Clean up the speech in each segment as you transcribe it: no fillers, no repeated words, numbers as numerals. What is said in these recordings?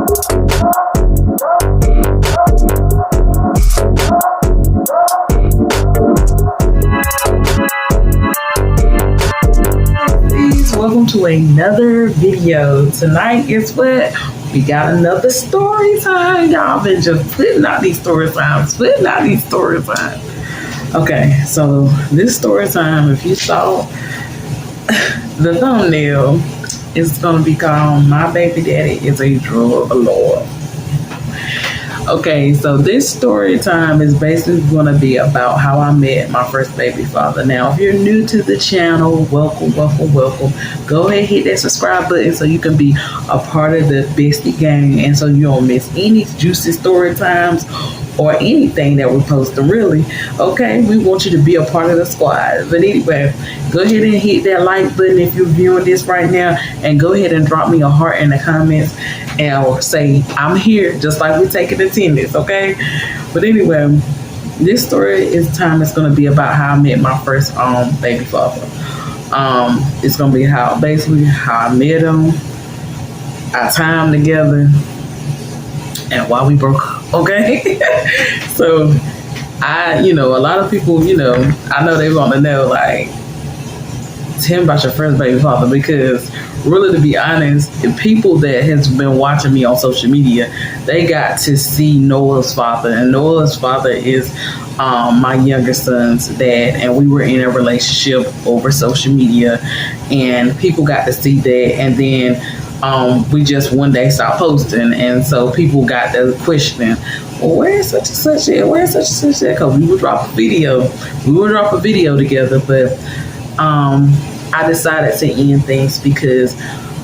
Welcome to another video. Tonight, guess what? We got another story time. Y'all been just putting out these story times, Okay, so this story time, if you saw the thumbnail, it's gonna be called "My Baby Daddy is a Drug Lord." Okay, so this story time is basically going to be about how I met my first baby father. Now, if you're new to the channel, welcome. Go ahead, hit that subscribe button so you can be a part of the Bestie gang and so you don't miss any juicy story times or anything that we're posting, really. Okay, we want you to be a part of the squad. But anyway, go ahead and hit that like button if you're viewing this right now, and go ahead and drop me a heart in the comments and say I'm here, just like we're taking attendance. Okay, but anyway, this story is going to be about how I met my first baby father. It's going to be basically how I met him, our time together, and why we broke up. Okay. So a lot of people, I know they want to know, like, tell me about your first baby father, because really, to be honest, the people that has been watching me on social media, they got to see Noah's father, and Noah's father is my younger son's dad, and we were in a relationship over social media, and people got to see that, and then we just one day stopped posting, and so people got the question, well, where's such and such at? Where's such and such at? Because we would drop a video together, but I decided to end things because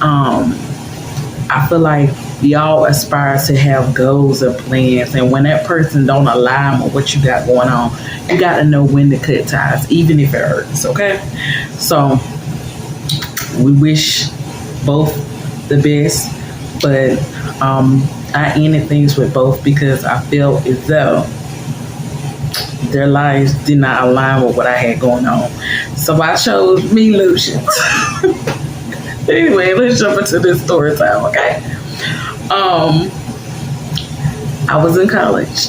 I feel like we all aspire to have goals and plans, and when that person don't align with what you got going on, you got to know when to cut ties, even if it hurts. Okay, so we wish both the best, but I ended things with both because I felt as though their lives did not align with what I had going on. So I chose me, Lucian. Anyway, let's jump into this story time, okay? I was in college,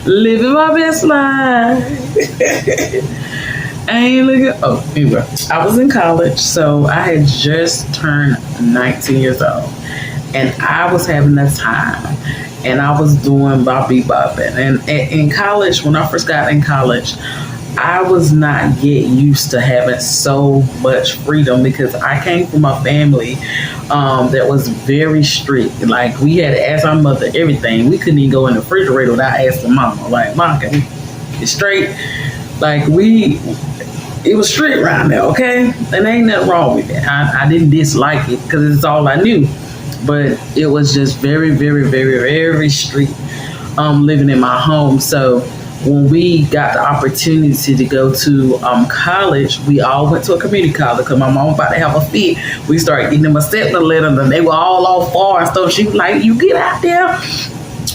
living my best life. Anyway, I was in college, so I had just turned 19 years old, and I was having a time, and I was doing bopping. And in college, when I first got in college, I was not yet used to having so much freedom because I came from a family that was very strict. Like, we had to ask our mother everything. We couldn't even go in the refrigerator without asking mama. Like, Mom, can we get straight? Like, it was strict around there, okay? And ain't nothing wrong with that. I didn't dislike it because it's all I knew. But it was just very, very, very, very strict living in my home. So when we got the opportunity to go to college, we all went to a community college because my mom about to have a fit. We started getting them acceptance letters, and they were all off far and stuff. She was like, you get out there,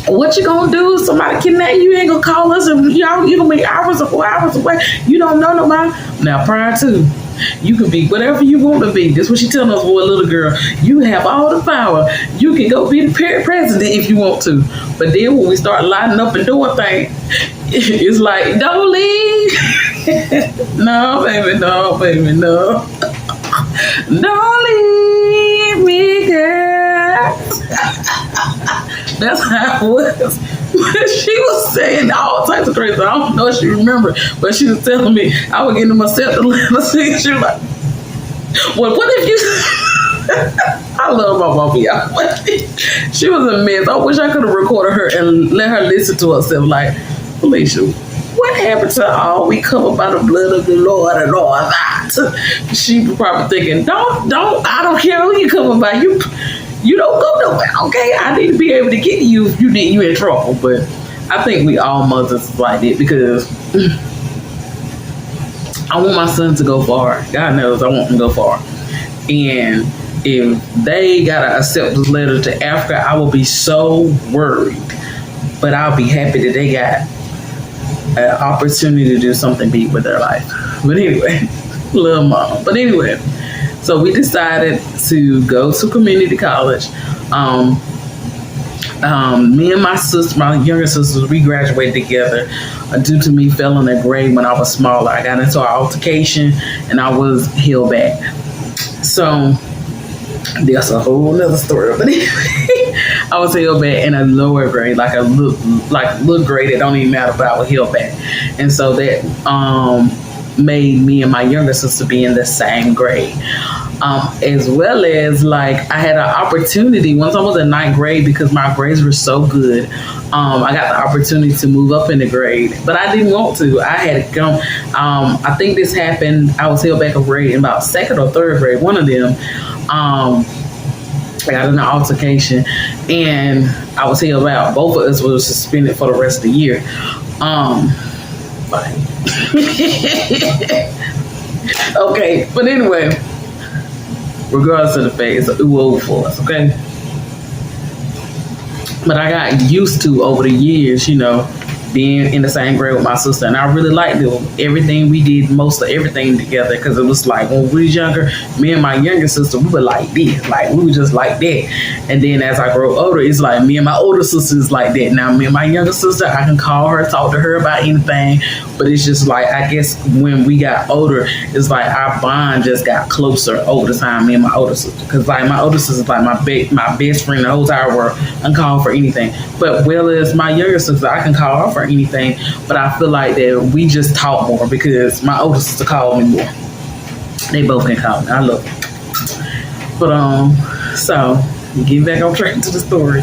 what you gonna do? Somebody kidnap you, ain't gonna call us, and you gonna be hours or 4 hours away. You don't know nobody. Now, prior to, you can be whatever you want to be. That's what she telling us, boy, little girl. You have all the power. You can go be the president if you want to. But then when we start lining up and doing things, it's like, don't leave. No, baby, no. Don't leave me, girl. That's how it was. She was saying all types of crazy. I don't know if she remembered, but she was telling me I was getting myself to let her see. She was like, well, what if you... I love my mom, y'all. She was a mess. I wish I could have recorded her and let her listen to herself. Like, Felicia, what happened to all we covered by the blood of the Lord and all that? She was probably thinking, don't, I don't care who you covered by. You don't go nowhere, okay? I need to be able to get you if you in trouble. But I think we all mothers like it because I want my son to go far. God knows I want him to go far. And if they got to accept this letter to Africa, I will be so worried. But I'll be happy that they got an opportunity to do something big with their life. But anyway, little mom. But anyway, so we decided to go to community college. Me and my sister, my younger sisters, we graduated together due to me failing a grade when I was smaller. I got into an altercation and I was held back. So that's a whole nother story. But anyway, I was held back in a lower grade, like a little grade that don't even matter, but I was held back. And so that made me and my younger sister be in the same grade. As well as like I had an opportunity once I was in ninth grade because my grades were so good. I got the opportunity to move up in the grade, but I didn't want to. I had to come. I think this happened. I was held back a grade in about second or third grade. One of them. I got in an altercation and I was held out. Both of us were suspended for the rest of the year. Okay, but anyway, regardless of the fact, it's over for us, okay? But I got used to over the years, being in the same grade with my sister, and I really liked it. Everything we did, most of everything together, because it was like when we was younger, me and my younger sister, we were like this, like we were just like that. And then as I grow older, it's like me and my older sister is like that. Now me and my younger sister, I can call her, talk to her about anything, but it's just like I guess when we got older, it's like our bond just got closer over the time. Me and my older sister, because like my older sister is like my best friend in the whole entire world. I can call her for anything, but well as my younger sister, I can call her for anything, but I feel like that we just talk more because my older sister called me more. They both can call me. I love them. But so get back on track to the story.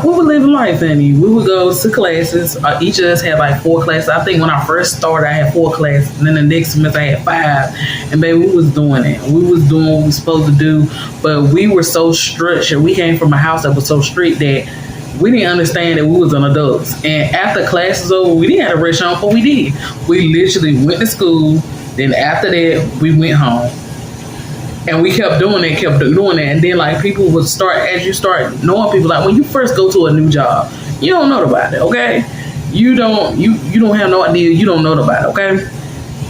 We would live life, honey. We would go to classes. Each of us had like 4 classes. I think when I first started, I had 4 classes, and then the next semester I had 5. And baby, we was doing it. We was doing what we were supposed to do, but we were so strict. We came from a house that was so strict that we didn't understand that we was an adults. And after class was over, we didn't have to rush on, but we did. We literally went to school. Then after that, we went home. And we kept doing that. And then like people would start, as you start knowing people, like when you first go to a new job, you don't know about it, okay? You don't have no idea, you don't know about it, okay?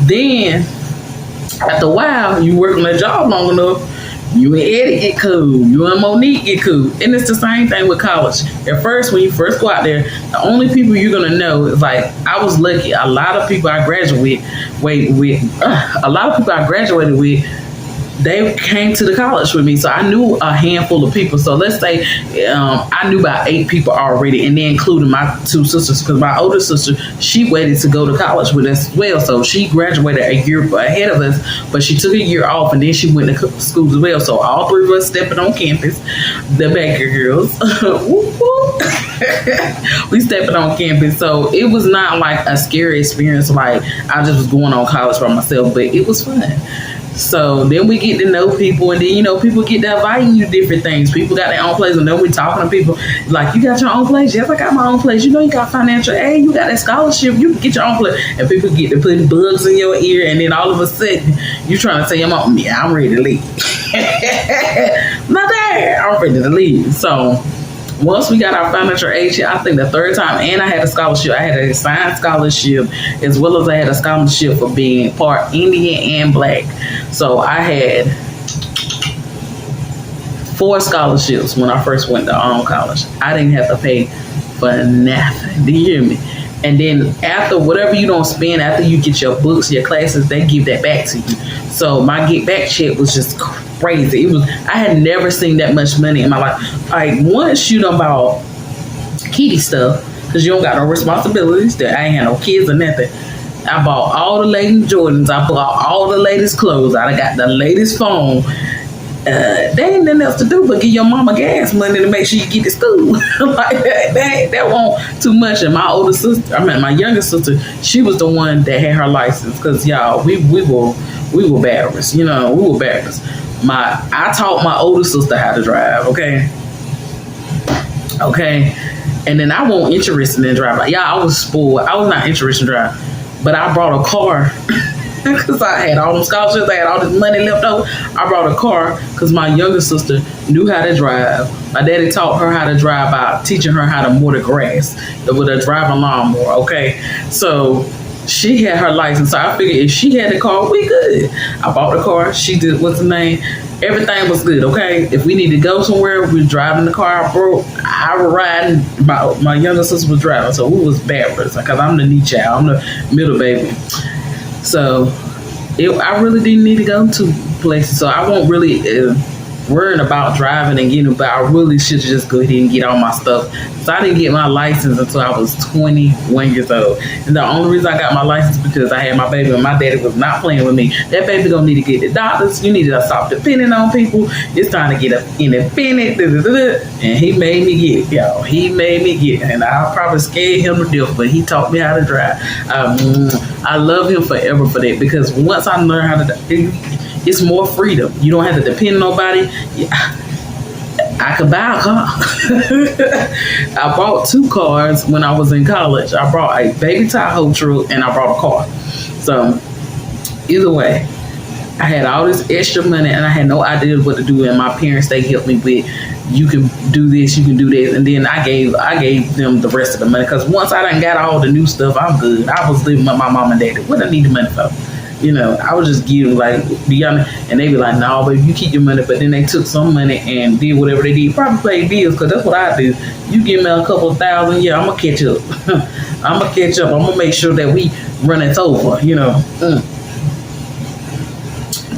Then after a while, you work on that job long enough, you and Eddie get cool. You and Monique get cool. And it's the same thing with college. At first, when you first go out there, the only people you're going to know is like, I was lucky. A lot of people I graduated with, they came to the college with me. So I knew a handful of people. So let's say I knew about 8 people already, and then including my 2 sisters, because my older sister, she waited to go to college with us as well. So she graduated a year ahead of us, but she took a year off, and then she went to school as well. So all 3 of us stepping on campus, the Baker girls. We stepping on campus. So it was not like a scary experience, like I just was going on college by myself, but it was fun. So then we get to know people, and then, people get to inviting you different things. People got their own place, and then we talking to people like, you got your own place? Yes, I got my own place. You got financial aid, you got that scholarship, you can get your own place. And people get to putting bugs in your ear, and then all of a sudden, you trying to tell your mom, yeah, I'm ready to leave. Not there, I'm ready to leave. So once we got our financial aid, I think the 3rd time, and I had a scholarship. I had a assigned scholarship, as well as I had a scholarship for being part Indian and Black. So I had 4 scholarships when I first went to college. I didn't have to pay for nothing. Do you hear me? And then after whatever you don't spend, after you get your books, your classes, they give that back to you. So my get back check was just crazy. I had never seen that much money in my life. Like once you done bought kitty stuff, because you don't got no responsibilities, that I ain't had no kids or nothing. I bought all the latest Jordans. I bought all the latest clothes. I got the latest phone. There ain't nothing else to do but give your mama gas money to make sure you get to school. Like that won't too much. And my older sister, my younger sister, she was the one that had her license. Because y'all, we were barbarous. We were barbarous. I taught my older sister how to drive. Okay. And then I wasn't interested in driving. Y'all, I was spoiled. I was not interested in driving. But I brought a car because I had all them scholarships. I had all this money left over. I brought a car because my younger sister knew how to drive. My daddy taught her how to drive by teaching her how to mow the grass with a driving lawnmower. Okay, so She had her license, so I figured if she had the car, we good. I bought the car. She did, what's the name? Everything was good, okay? If we need to go somewhere, we was driving the car. I was riding. My younger sister was driving, so we was backwards because I'm the knee child. I'm the middle baby. So I really didn't need to go to places. So I won't really worrying about driving and getting, but I really should just go ahead and get all my stuff. So I didn't get my license until I was 21 years old. And the only reason I got my license because I had my baby and my daddy was not playing with me. That baby gonna need to get the doctors. You need to stop depending on people. It's time to get independent. And he made me get it, y'all. He made me get it. And I probably scared him to death, but he taught me how to drive. I love him forever for that because once I learned how to it's more freedom. You don't have to depend on nobody. I could buy a car. I bought 2 cars when I was in college. I brought a baby Tahoe truck and I brought a car. So either way, I had all this extra money and I had no idea what to do. And my parents, they helped me with, you can do this, you can do that. And then I gave them the rest of the money because once I done got all the new stuff, I'm good. I was living with my mom and daddy. What I need the money for? You know, I was just giving like beyond, and they be like, "No, but you keep your money." But then they took some money and did whatever they did. Probably paid bills because that's what I do. You give me a couple of thousand, yeah, I'm gonna catch up. I'm gonna catch up. I'm gonna make sure that we run it over. You know.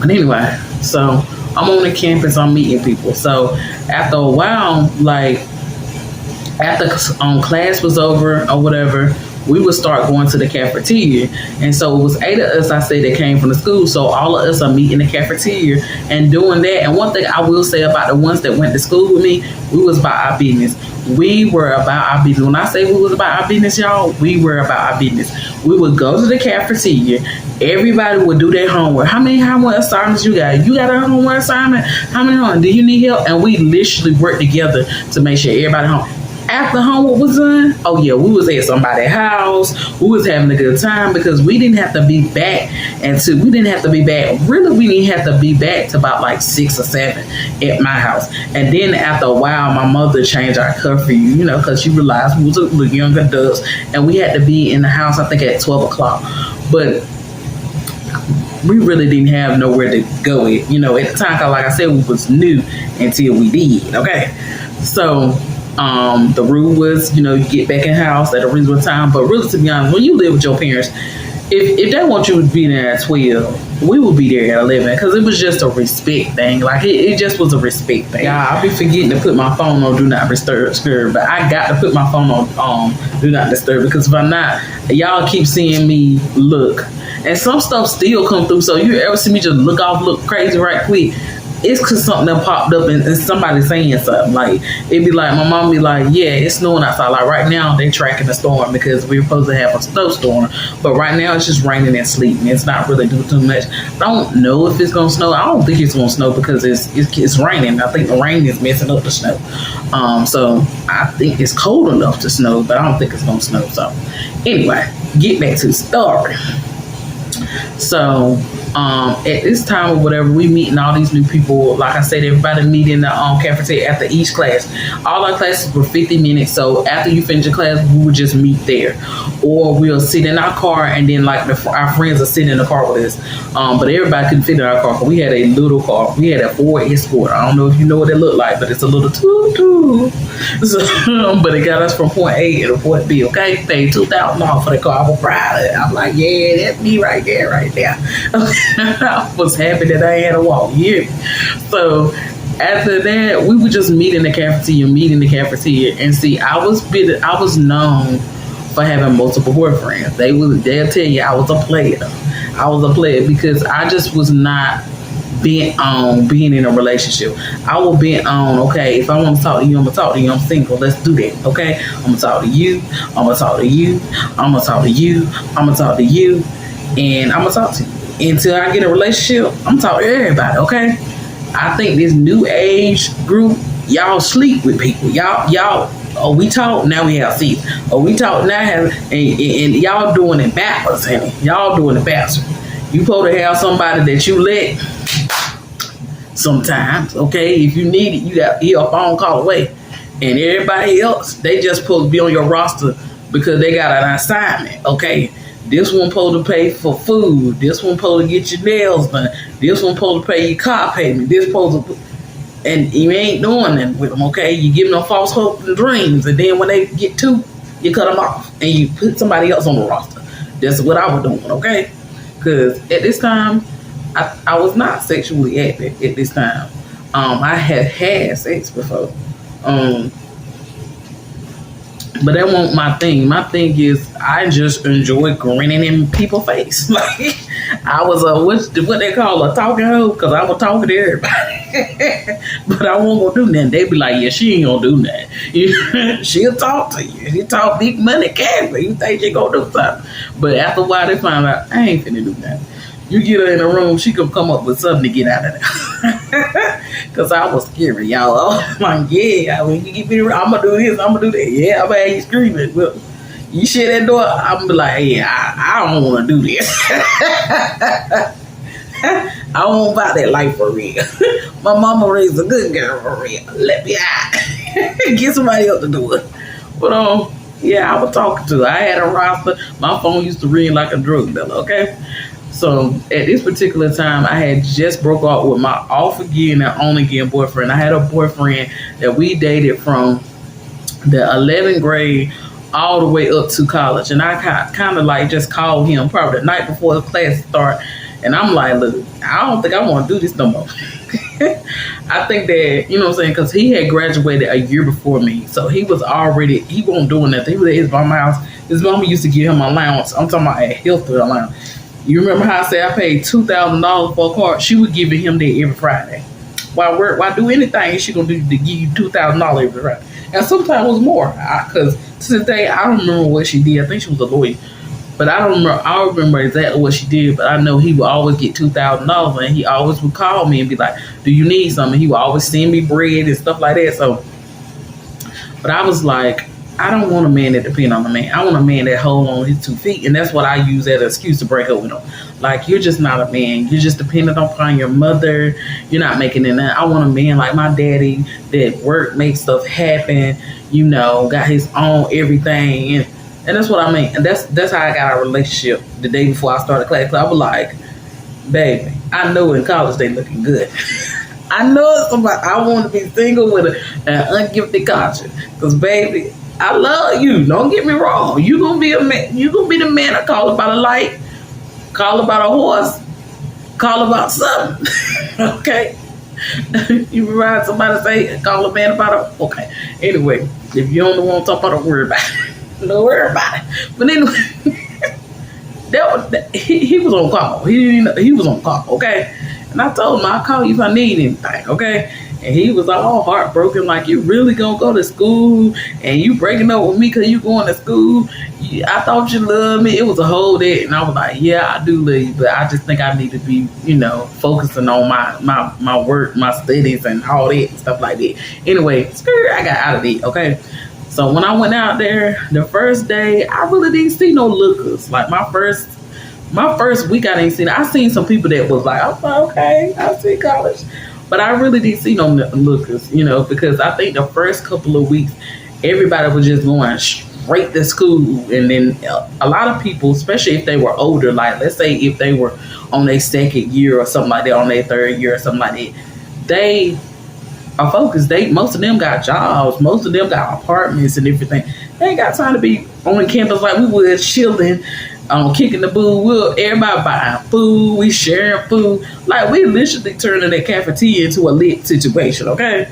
But anyway, so I'm on the campus. I'm meeting people. So after a while, like after class was over or whatever, we would start going to the cafeteria. And so it was 8 of us, I say, that came from the school. So all of us are meeting in the cafeteria and doing that. And one thing I will say about the ones that went to school with me, we was about our business. We were about our business. When I say we was about our business, y'all, we were about our business. We would go to the cafeteria. Everybody would do their homework. How many homework assignments you got? You got a homework assignment? How many homework? Do you need help? And we literally worked together to make sure everybody home. After homework was done, oh yeah, we was at somebody's house. We was having a good time because we didn't have to be back we didn't have to be back. Really, we didn't have to be back to about like 6 or 7 at my house. And then after a while, my mother changed our curfew, you know, because she realized we was a little young adults and we had to be in the house, I think, at 12 o'clock. But we really didn't have nowhere to go at, you know, at the time, cause like I said, we was new until we did, okay? So the rule was, you know, you get back in the house at a reasonable time. But really, to be honest, when you live with your parents, if they want you to be there at 12, we will be there at 11 because it was just a respect thing. Like it just was a respect thing. Yeah, I'll be forgetting to put my phone on do not disturb, but I got to put my phone on do not disturb because if I'm not, y'all keep seeing me look, and some stuff still come through. So you ever see me just look crazy right quick? It's because something that popped up and somebody saying something. Like, it'd be like, my mom be like, yeah, it's snowing outside. Like, right now, they're tracking the storm because we're supposed to have a snowstorm. But right now, it's just raining and sleeting. It's not really doing too much. I don't know if it's going to snow. I don't think it's going to snow because it's raining. I think the rain is messing up the snow. So, I think it's cold enough to snow, but I don't think it's going to snow. So, anyway, get back to the story. So, at this time or whatever, we meeting all these new people. Like I said, everybody meet in the cafeteria after each class. All our classes were 50 minutes. So after you finish your class, we would just meet there, or we'll sit in our car and then like our friends are sitting in the car with us. But everybody couldn't fit in our car. We had a little car. We had a Ford Escort. I don't know if you know what it looked like, but it's a little toot-toot. So, but it got us from point A to point B. Okay, paid $2,000 for the car. I was proud of it. I'm like, yeah, that's me right there, right there. I was happy that I had a walk. Yeah. So after that, we would just meet in the cafeteria, and see, I was known for having multiple boyfriends. They'll tell you I was a player. I was a player because I just was not bent on being in a relationship. I was bent on, okay, if I want to talk to you, I'm gonna talk to you. I'm single. Let's do that. Okay, I'm gonna talk to you. I'm gonna talk to you. I'm gonna talk to you. I'm gonna talk to you, and I'm gonna talk to you until I get a relationship. I'm talking to everybody. Okay, I think this new age group, y'all sleep with people. Y'all. Oh, we talk, now we have seats. Oh, we talk, now and y'all doing it backwards, honey. Y'all doing it backwards. You supposed to have somebody that you let sometimes, okay? If you need it, you got a phone call away. And everybody else, they just supposed to be on your roster because they got an assignment, okay? This one supposed to pay for food. This one supposed to get your nails done. This one supposed to pay your car payment. This supposed to, and you ain't doing that with them, okay? You give them false hopes and dreams, and then when they get two, you cut them off and you put somebody else on the roster. That's what I was doing, okay? Because at this time, I was not sexually active at this time. I had sex before. But that wasn't my thing. My thing is I just enjoy grinning in people's face. Like I was what they call a talking hoe, because I was talking to everybody. But I wasn't gonna do nothing. They be like, yeah, she ain't gonna do nothing. She'll talk to you. She talk big money cash, but you think she gonna do something. But after a while they find out I ain't finna do nothing. You get her in a room, she could come up with something to get out of there. Because I was scary, y'all. I was like, yeah, when you get me around, I'm going to do this, I'm going to do that. Yeah, I'm going to have you screaming. Well, you shut that door, I'm going to be like, yeah, I don't want to do this. I don't buy that life for real. My mama raised a good girl for real. Let me out. Get somebody else to do it. But, yeah, I was talking to her. I had a roster. My phone used to ring like a drug dealer, okay? So at this particular time, I had just broke up with my off again and on again boyfriend. I had a boyfriend that we dated from the 11th grade all the way up to college. And I kind of like just called him probably the night before the class started. And I'm like, look, I don't think I want to do this no more. I think that, you know what I'm saying, because he had graduated a year before me. So he wasn't doing nothing. He was at his mama's house. His mama used to give him allowance. I'm talking about a health allowance. You remember how I said I paid $2,000 for a car? She would give him that every Friday. Why do anything she gonna do to give you $2,000 every Friday? And sometimes it was more. Because to this day, I don't remember what she did. I think she was a lawyer. But I don't remember exactly what she did, but I know he would always get $2,000 and he always would call me and be like, do you need something? He would always send me bread and stuff like that. So, but I was like, I don't want a man that depend on a man. I want a man that hold on his 2 feet. And that's what I use as an excuse to break up with him. Like, you're just not a man. You're just dependent upon your mother. You're not making it. I want a man like my daddy that work, makes stuff happen, you know, got his own everything. And that's what I mean. And that's how I got our relationship the day before I started class. I was like, baby, I know in college they looking good. I know somebody. I want to be single with an ungifted conscience. Because, baby, I love you. Don't get me wrong. You gonna be a man. You gonna be the man I call about a light, call about a horse, call about something. Okay. You remind somebody say call a man about a. Okay. Anyway, if you don't want to talk about it, don't worry about it. Don't worry about it. But anyway, he was on call. He was on call. Okay. And I told him I'll call you if I need anything. Okay. And he was all heartbroken, like, you really gonna go to school and you breaking up with me because you going to school? I thought you loved me. It was a whole day. And I was like, yeah, I do love you, but I just think I need to be, you know, focusing on my work, my studies and all that and stuff like that. Anyway, I got out of it, okay? So when I went out there, the first day, I really didn't see no lookers. Like, my first week, I didn't see. I seen some people that was like, okay, I see college. But I really didn't see no lookers, you know, because I think the first couple of weeks, everybody was just going straight to school. And then a lot of people, especially if they were older, like let's say if they were on their second year or something like that, on their third year or something like that, they are focused. Most of them got jobs. Most of them got apartments and everything. They ain't got time to be on campus like we was chilling, kicking the boo. Everybody buying food. We sharing food. Like, we literally turning that cafeteria into a lit situation, okay?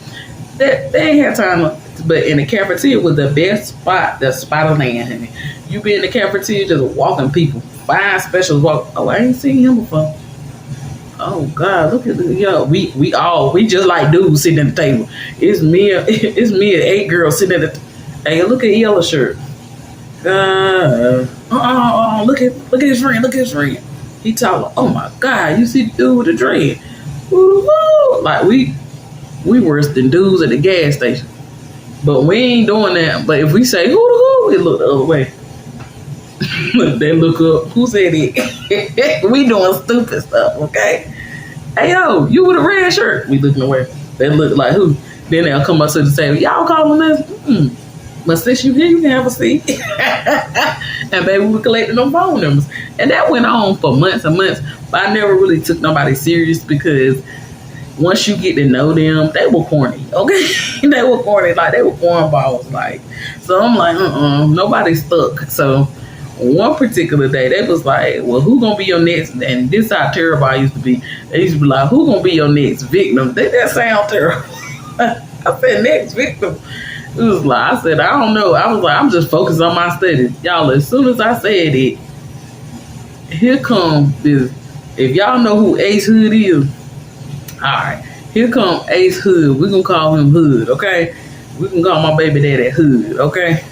They ain't had time. But in the cafeteria was the best spot, the spot of land, honey. You be in the cafeteria just walking people. Fine specials walk. Oh, I ain't seen him before. Oh God, look at we just like dudes sitting at the table. It's me and 8 girls sitting at the hey, look at yellow shirt. Look at his friend, He taller. Oh my God, you see the dude with the dread. Woo-hoo. Like we worse than dudes at the gas station. But we ain't doing that. But if we say who, we look the other way. They look up. Who said it? We doing stupid stuff, okay? Hey yo, you with a red shirt? We looking away. They look like who? Then they'll come up to the table. Y'all calling us? But since you here, you can have a seat. And baby, we collected them phone numbers. And that went on for months and months. But I never really took nobody serious because once you get to know them, they were corny, okay? They were corny, like they were cornballs, like. So I'm like, nobody stuck. So one particular day, they was like, well, who gonna be your next? And this is how terrible I used to be. They used to be like, who gonna be your next victim? That sound terrible. I said, next victim. It was like, I said, I don't know. I was like, I'm just focused on my studies. Y'all, as soon as I said it, here comes this. If y'all know who Ace Hood is, all right, here come Ace Hood. We're going to call him Hood, okay? We can call my baby daddy Hood, okay?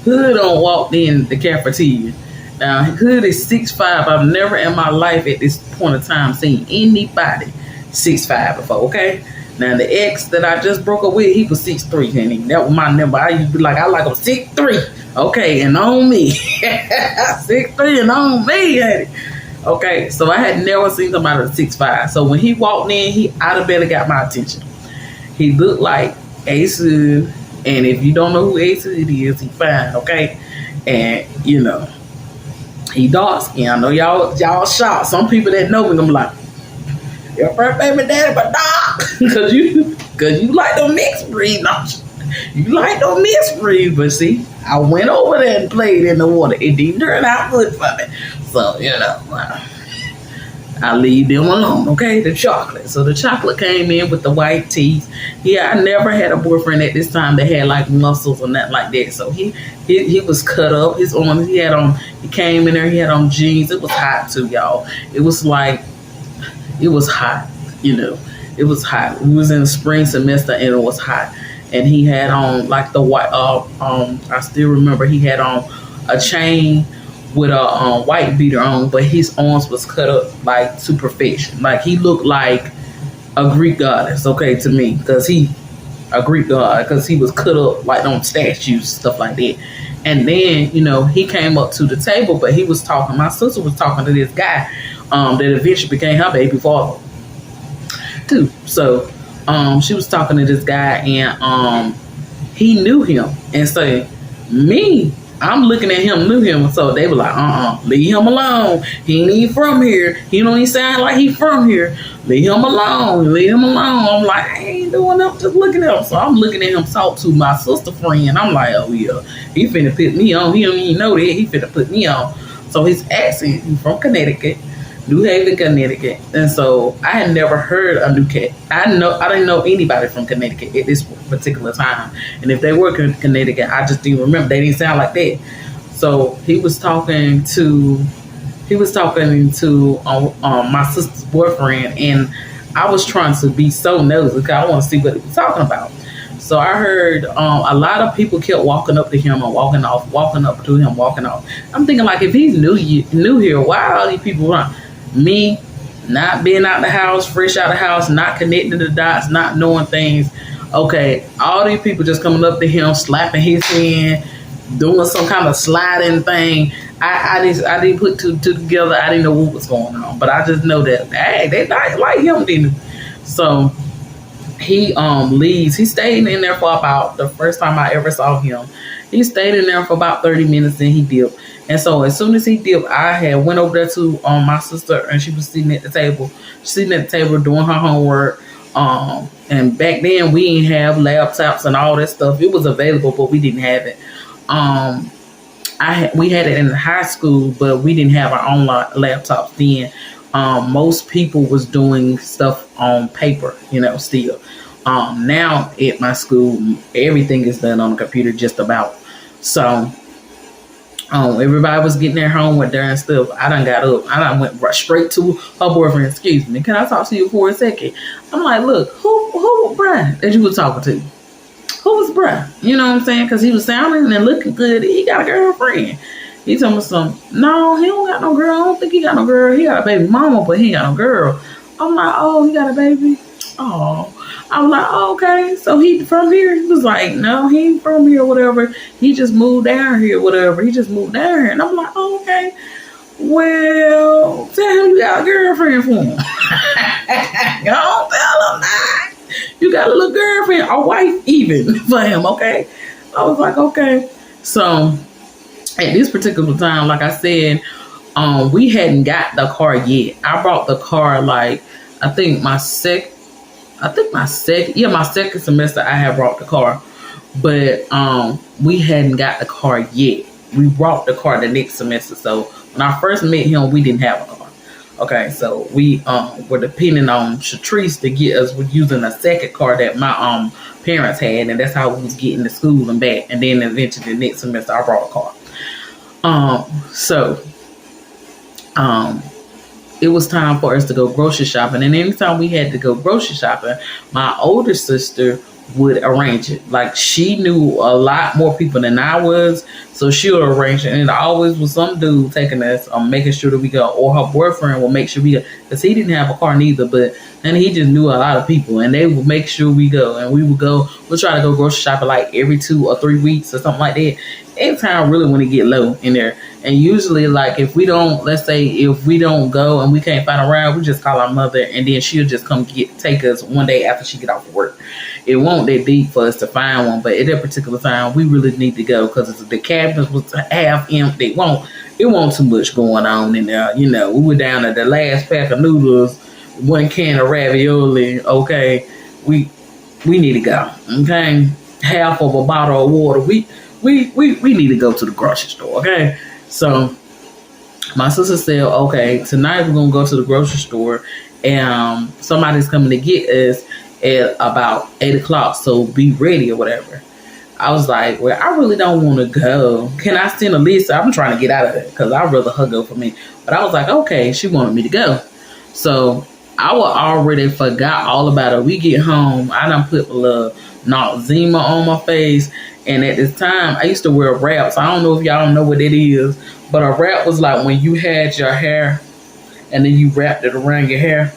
Hood don't walk in the cafeteria. Now, Hood is 6'5". I've never in my life at this point of time seen anybody 6'5" before, okay? Now, the ex that I just broke up with, he was 6'3", and that was my number. I used to be like, I like him 6'3", okay, and on me. 6'3" and on me, honey. Okay, so I had never seen somebody that's 6'5". So when he walked in, he out of bed got my attention. He looked like Ace Hood, and if you don't know who Ace Hood is, he fine, okay? And, you know, he dark skin. I know y'all shocked. Some people that know me, I'm like, your first baby daddy, but dark. Cause you like them mixed breed, don't you? You like them mixed breed, but see, I went over there and played in the water. It didn't turn out good for me. So, you know, I leave them alone, okay? The chocolate. So the chocolate came in with the white teeth. Yeah, I never had a boyfriend at this time that had like muscles or nothing like that. So he was cut up. His arms, he came in there, he had on jeans. It was hot too, y'all. It was hot, you know. It was hot. We was in the spring semester and it was hot. And he had on like the white, I still remember he had on a chain with a white beater on, but his arms was cut up like to perfection. Like he looked like a Greek goddess, okay, to me, because he was cut up like on statues, stuff like that. And then, you know, he came up to the table, but he was talking. My sister was talking to this guy that eventually became her baby father too. So she was talking to this guy, and he knew him, and so I'm looking at him, knew him, so they were like, leave him alone. He ain't even from here. He don't even sound like he from here. Leave him alone. I'm like, I ain't doing nothing, just looking at him. So I'm looking at him talk to my sister friend. I'm like, oh yeah, he finna put me on. He don't even know that. He finna put me on. So his accent, he's from Connecticut, New Haven, Connecticut. And so I had never heard a New Cat. I didn't know anybody from Connecticut at this particular time. And if they were in Connecticut, I just didn't remember. They didn't sound like that. So he was talking to my sister's boyfriend, and I was trying to be so nosy because I want to see what he was talking about. So I heard a lot of people kept walking up to him and walking up to him, walking off. I'm thinking, like, if he's new here, why are all these people run? Me, not being out the house, fresh out the house, not connecting the dots, not knowing things. Okay, all these people just coming up to him, slapping his hand, doing some kind of sliding thing. I didn't put two together. I didn't know what was going on, but I just know that, hey, they not like him, didn't. So he leaves. He stayed in there for about, the first time I ever saw him, he stayed in there for about 30 minutes, and he dipped. And so as soon as he dipped, I had went over there to my sister, and she was sitting at the table doing her homework. And back then we didn't have laptops and all that stuff. It was available, but we didn't have it. We had it in high school, but we didn't have our own laptops then. Most people was doing stuff on paper, you know, still. Now at my school, everything is done on the computer just about. So everybody was getting their homework there and stuff. I done got up. I done went right straight to her boyfriend. Excuse me, can I talk to you for a second? I'm like, look, who Brian that you was talking to? Who was Brian? You know what I'm saying? Because he was sounding and looking good. He got a girlfriend. He told me something. No, he don't got no girl. I don't think he got no girl. He got a baby mama, but he ain't got no girl. I'm like, oh, he got a baby? Oh. I was like, oh, okay. So he from here? He was like, no, he ain't from here or whatever. He just moved down here or whatever. He just moved down here. And I'm like, oh, okay. Well, tell him you got a girlfriend for him. Don't tell him that. You got a little girlfriend, a wife even for him, okay? I was like, okay. So at this particular time, like I said, we hadn't got the car yet. I brought the car like I think my second my second semester I had brought the car. But we hadn't got the car yet. We brought the car the next semester. So when I first met him, we didn't have a car. Okay, so we were depending on Shatrice to get us with using a second car that my parents had, and that's how we was getting to school and back. And then eventually the next semester I brought a car. So it was time for us to go grocery shopping. And anytime we had to go grocery shopping, my older sister would arrange it. Like, she knew a lot more people than I was, so she would arrange it. And it always was some dude taking us, making sure that we go, or her boyfriend will make sure we go, because he didn't have a car neither, but and he just knew a lot of people, and they would make sure we go. And we would go, we'll try to go grocery shopping like every 2 or 3 weeks or something like that. Anytime really when it get low in there. And usually, like, if we don't, let's say if we don't go and we can't find a ride, we just call our mother, and then she'll just come take us one day after she get off of work. It won't that deep for us to find one, but at that particular time, we really need to go because the cabins was half empty. It won't too much going on in there. You know, we were down at the last pack of noodles, 1 can of ravioli. Okay, we need to go. Okay, half of a bottle of water. We need to go to the grocery store. Okay, so my sister said, okay, tonight we're gonna go to the grocery store, and somebody's coming to get us at about 8 o'clock, so be ready or whatever. I was like, well, I really don't want to go. Can I send a list? I'm trying to get out of it because I'd rather her go for me. But I was like, okay, she wanted me to go. So I was already forgot all about it. We get home, I done put a little Noxzema on my face. And at this time, I used to wear wraps. I don't know if y'all know what it is, but a wrap was like when you had your hair and then you wrapped it around your hair.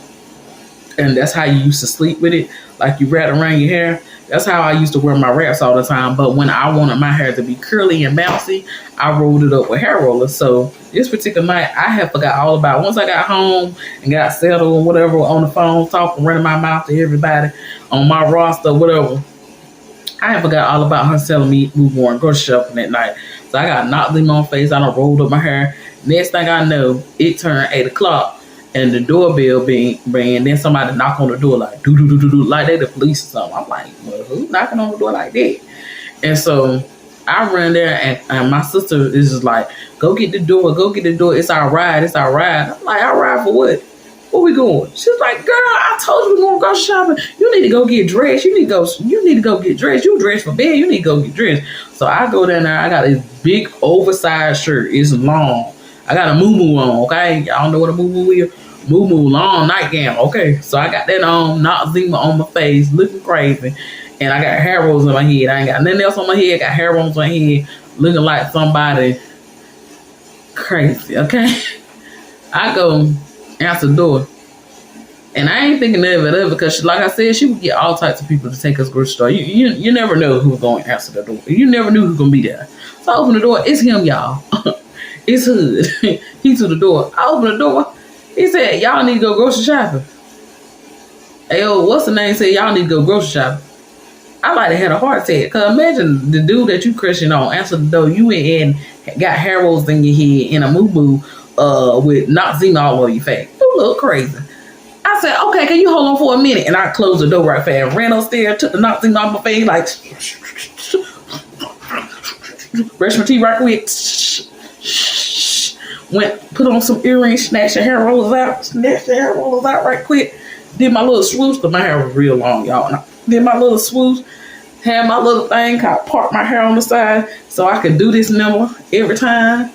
And that's how you used to sleep with it. Like, you wrapped around your hair. That's how I used to wear my wraps all the time. But when I wanted my hair to be curly and bouncy, I rolled it up with hair rollers. So this particular night, I had forgot all about it. Once I got home and got settled and whatever on the phone, talking, running my mouth to everybody on my roster, whatever, I had forgot all about her telling me we were going grocery shopping that night. So I got knocked in my face. I done rolled up my hair. Next thing I know, it turned 8 o'clock. And the doorbell being and then somebody knock on the door like do do do do do, like they the police or something. I'm like, well, who's knocking on the door like that? And so I ran there, and my sister is just like, go get the door, it's our ride. I'm like, our ride for what? Where we going? She's like, girl, I told you we're gonna go shopping. You need to go get dressed. You need to go get dressed. You dressed for bed. You need to go get dressed. So I go down there. I got this big oversized shirt. It's long. I got a moo on. Okay, y'all know what a moo is. Moo long nightgown. Okay, so I got that on, Noxzema on my face, looking crazy, and I got hair rolls on my head. I ain't got nothing else on my head. I got hair rolls on my head, looking like somebody crazy. Okay, I go answer the door, and I ain't thinking of it because, like I said, she would get all types of people to take us grocery store. You never know who's going to answer the door. You never knew who's going to be there. So I open the door. It's him, y'all. It's Hood. He to the door. I open the door. He said, y'all need to go grocery shopping. Hey, what's the name? Said, y'all need to go grocery shopping. I like to have a heart attack. Because imagine the dude that you crushing on answer the door. You went in, got hair rolls in your head in a moo-moo with Noxzema all over your face. You look crazy. I said, okay, can you hold on for a minute? And I closed the door right fast. Ran upstairs, took the Noxzema off my face, like, brush my teeth right quick. Went, put on some earrings, snatched the hair rollers out right quick. Did my little swoosh, because my hair was real long, y'all. Did my little swoosh, had my little thing, kind of parked my hair on the side so I could do this number every time.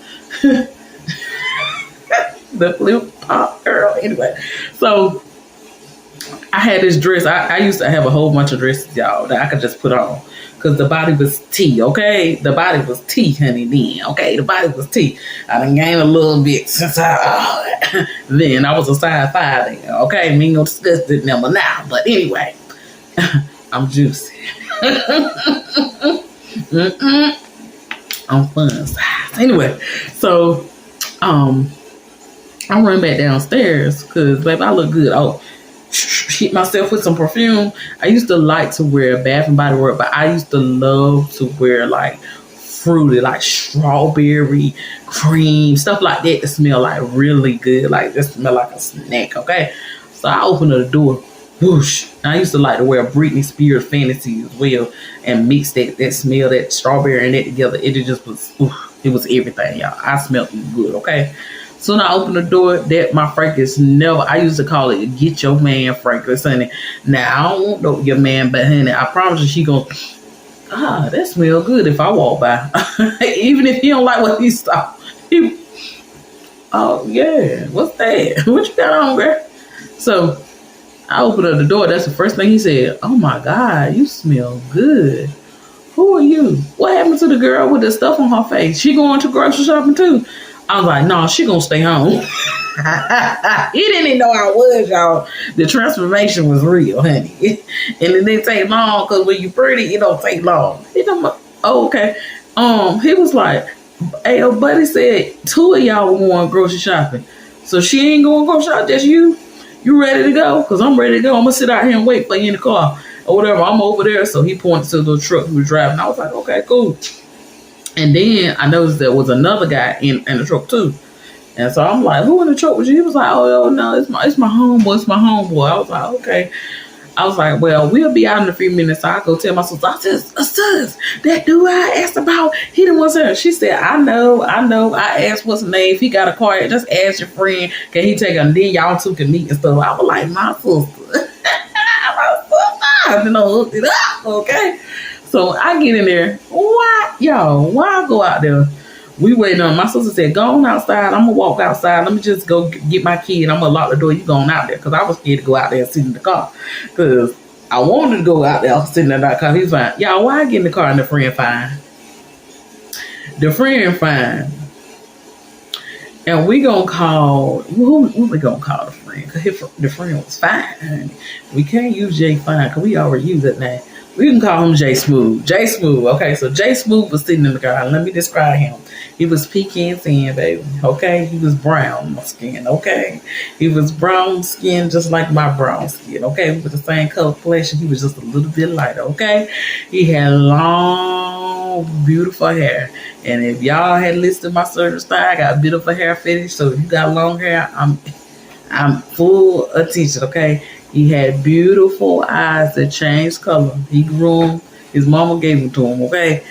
The flip pop girl. Anyway, so I had this dress. I used to have a whole bunch of dresses, y'all, that I could just put on. Because the body was tea, okay? The body was tea, honey, then, okay? The body was tea. I done gained a little bit since then I was a size 5 then, okay? We ain't gonna discuss this number now. But anyway, I'm juicy. I'm fun size. Anyway, so I run back downstairs because, baby, I look good. Oh, shit myself with some perfume. I used to like to wear Bath and Body Works, but I used to love to wear like fruity, like strawberry cream, stuff like that smell like really good, like just smell like a snack. Okay, so I opened the door. Whoosh. I used to like to wear Britney Spears Fantasy as well and mix that smell, that strawberry and that together. It just was, it was everything, y'all. I smelled good, okay? So when I opened the door, that my fragrance never, I used to call it get your man fragrance, honey. Now, I don't want no your man, but honey, I promise you she gonna, that smell good if I walk by. Even if he don't like what he saw. Oh, yeah, what's that? What you got on, girl? So, I opened up the door. That's the first thing he said. Oh my God, you smell good. Who are you? What happened to the girl with the stuff on her face? She going to grocery shopping too? I was like, no, she gonna stay home. He didn't even know I was, y'all. The transformation was real, honey. And it didn't take long because when you pretty, it don't take long. He talking about, oh, okay. He was like, hey, your buddy said 2 of y'all were going grocery shopping. So she ain't going grocery shopping, just you? You ready to go? Because I'm ready to go. I'm going to sit out here and wait for you in the car or whatever. I'm over there. So he pointed to the truck he was driving. I was like, okay, cool. And then I noticed there was another guy in the truck too. And so I'm like, who in the truck was you? He was like, oh no, it's my homeboy. It's my homeboy. I was like, okay. I was like, well, we'll be out in a few minutes. So I go tell my sister, I said, sis, that dude I asked about, he didn't want to. She said, I know. I asked what's his name. If he got a car, just ask your friend. Can he take him? Then y'all two can meet and stuff. I was like, my sister. Then I hooked it up, okay? So I get in there. Why I go out there? We waiting on, my sister said, go on outside. I'm going to walk outside. Let me just go get my key and I'm going to lock the door. You going out there. Because I was scared to go out there and sit in the car. Because I wanted to go out there sitting in that car. He's like, y'all, why I get in the car and the friend fine? The friend fine. And we going to call, who we going to call the friend? Because the friend was fine, honey. We can't use J Fine because we already use that name. We can call him J Smooth. J Smooth. Okay, so J Smooth was sitting in the car. Let me describe him. He was pecan skin, baby. Okay, he was brown skin. Okay, he was brown skin just like my brown skin. Okay, with the same color flesh. He was just a little bit lighter. Okay, he had long, beautiful hair. And if y'all had listened to my service style, I got beautiful hair fetish. So if you got long hair, I'm full attention. Okay. He had beautiful eyes that changed color. He grew them. His mama gave them to him, okay?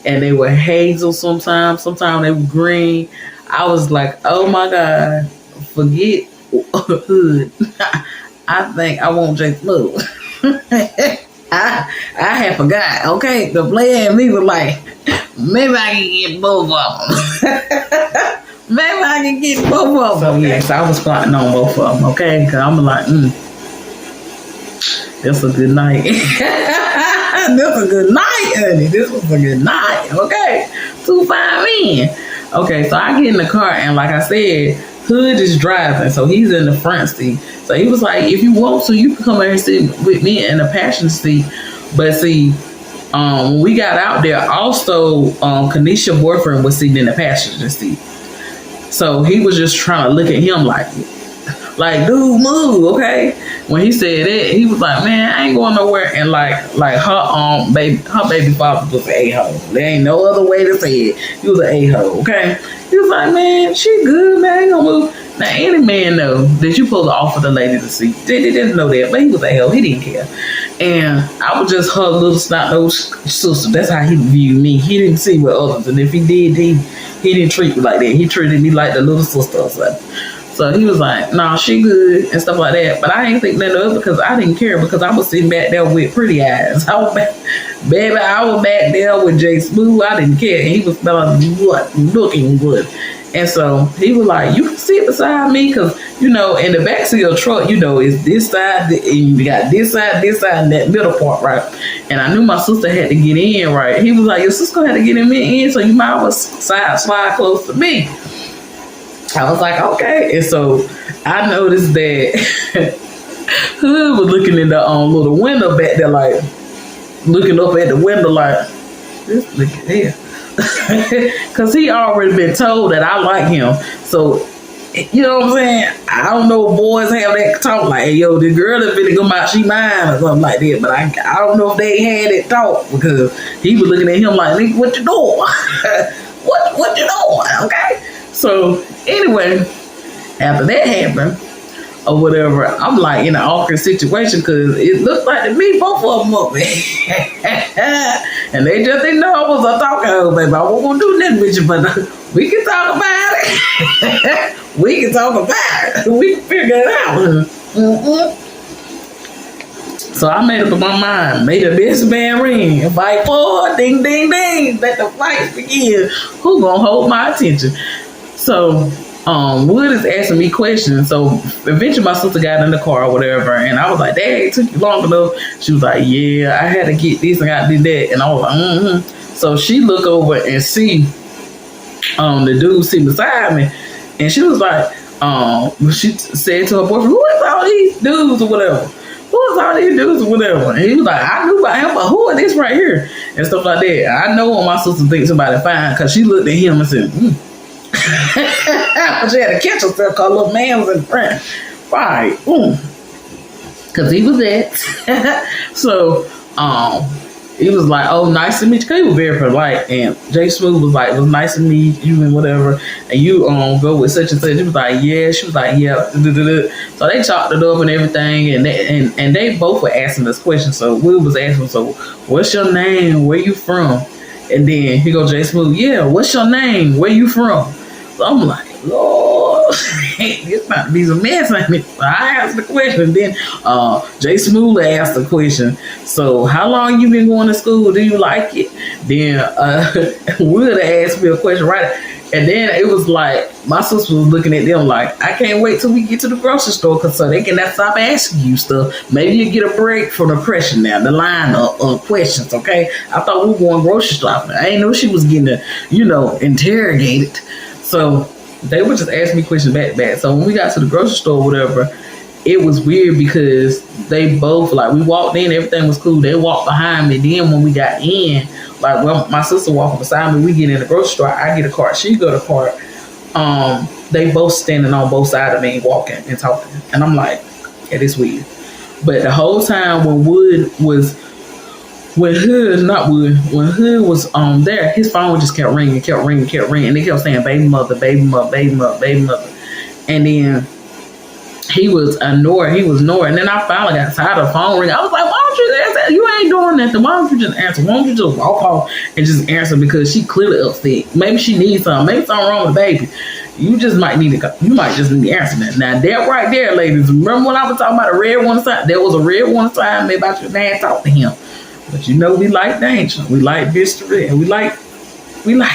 And they were hazel sometimes. Sometimes they were green. I was like, oh, my God. Forget hood. I think I want J Smooth. I had forgot, okay? The player and me was like, maybe I can get both of them. Maybe I can get both of them. So, yes, I was plotting on both of them, okay? Because I'm like, that's a good night. That's a good night, honey. This was a good night. Okay. 2 fine men. Okay, so I get in the car and like I said, Hood is driving, so he's in the front seat. So he was like, if you want to, you can come here and sit with me in the passenger seat. But see, when we got out there, also Kanisha's boyfriend was sitting in the passenger seat. So he was just trying to look at him like, dude, move, okay? When he said that, he was like, man, I ain't going nowhere. And like her baby father was an a-hole. There ain't no other way to say it. He was an a-hole, okay? He was like, man, she good, man, ain't gonna move. Now, any man know that you supposed to offer the lady the seat. They didn't know that, but he was an a-hole. He didn't care. And I was just her little snot-nosed sister. That's how he viewed me. He didn't see what others. And if he did, he didn't treat me like that. He treated me like the little sister or something. So he was like, nah, she good and stuff like that. But I ain't think nothing of it because I didn't care because I was sitting back there with pretty eyes. I was back there with J Smooth. I didn't care. And he was looking good. And so he was like, you can sit beside me because, in the backseat of the truck, it's this side and you got this side, and that middle part, right? And I knew my sister had to get in, right? He was like, your sister had to get in, so you might as well slide close to me. I was like, okay. And so I noticed that Hood was looking in the little window back there, like looking up at the window, like, this nigga here. Because he already been told that I like him. So You know what I'm saying? I don't know if boys have that talk like, hey, yo, the girl that finna come out, she mine or something like that. But I don't know if they had that talk because he was looking at him like, nigga, what you doing? what you doing? Okay. So anyway, after that happened or whatever, I'm like in an awkward situation because it looked like to me both of them up there. And they just didn't know I was a talker, baby. I wasn't gonna do nothing with you, but we can talk about it. We can talk about it. We can figure it out. Mm-hmm. So I made up in my mind, made the best man ring. Fight 4, ding, ding, ding. Let the fight begin. Who gonna hold my attention? So Wood is asking me questions. So eventually my sister got in the car or whatever, and I was like, Dad, it took you long enough. She was like, yeah, I had to get this and I did that. And I was like, mm-hmm. So she looked over and see the dude sitting beside me, and she was like, she said to her boyfriend, who is all these dudes or whatever? Who is all these dudes or whatever? And he was like, I knew about him, but who are this right here? And stuff like that. I know when my sister thinks somebody fine because she looked at him and said, But she had to catch herself because little man was in front. Right. Because he was that. So, he was like, oh, nice to meet you. Because he was very polite. And Jay Smooth was like, it was nice to meet you and whatever. And you go with such and such. He was like, yeah. She was like, yeah. So they chopped it up and everything. And they both were asking us questions. So Will was asking, so what's your name? Where you from? And then he goes, Jay Smooth, yeah, what's your name? Where you from? So I'm like, Lord, it's about to be some mess on me. So I asked the question. Then Jay Smooth asked the question. So how long you been going to school? Do you like it? Then Wood asked me a question, right? And then it was like, my sister was looking at them like, I can't wait till we get to the grocery store so they can stop asking you stuff. Maybe you get a break from the pressure now, the line of questions, okay? I thought we were going grocery shopping. I didn't know she was getting, interrogated. So they would just ask me questions back to back. So when we got to the grocery store or whatever, it was weird because they both, like, we walked in, everything was cool. They walked behind me. Then when we got in, like, well, my sister walking beside me, we get in the grocery store, I get a cart, she go to cart. They both standing on both sides of me walking and talking. And I'm like, yeah, this weird. But the whole time when Hood was there, his phone just kept ringing. And they kept saying, baby mother, baby mother, baby mother, baby mother. And then he was ignoring. And then I finally got tired of the phone ringing. I was like, why don't you answer? You ain't doing nothing. Why don't you just answer? Why don't you just walk off and just answer? Because she clearly upset. Maybe she needs something. Maybe something wrong with baby. You might just need to answer that. Now that right there, ladies, remember when I was talking about a red one side? There was a red one side. Maybe I should have talked to him. But we like danger. We like mystery. And we like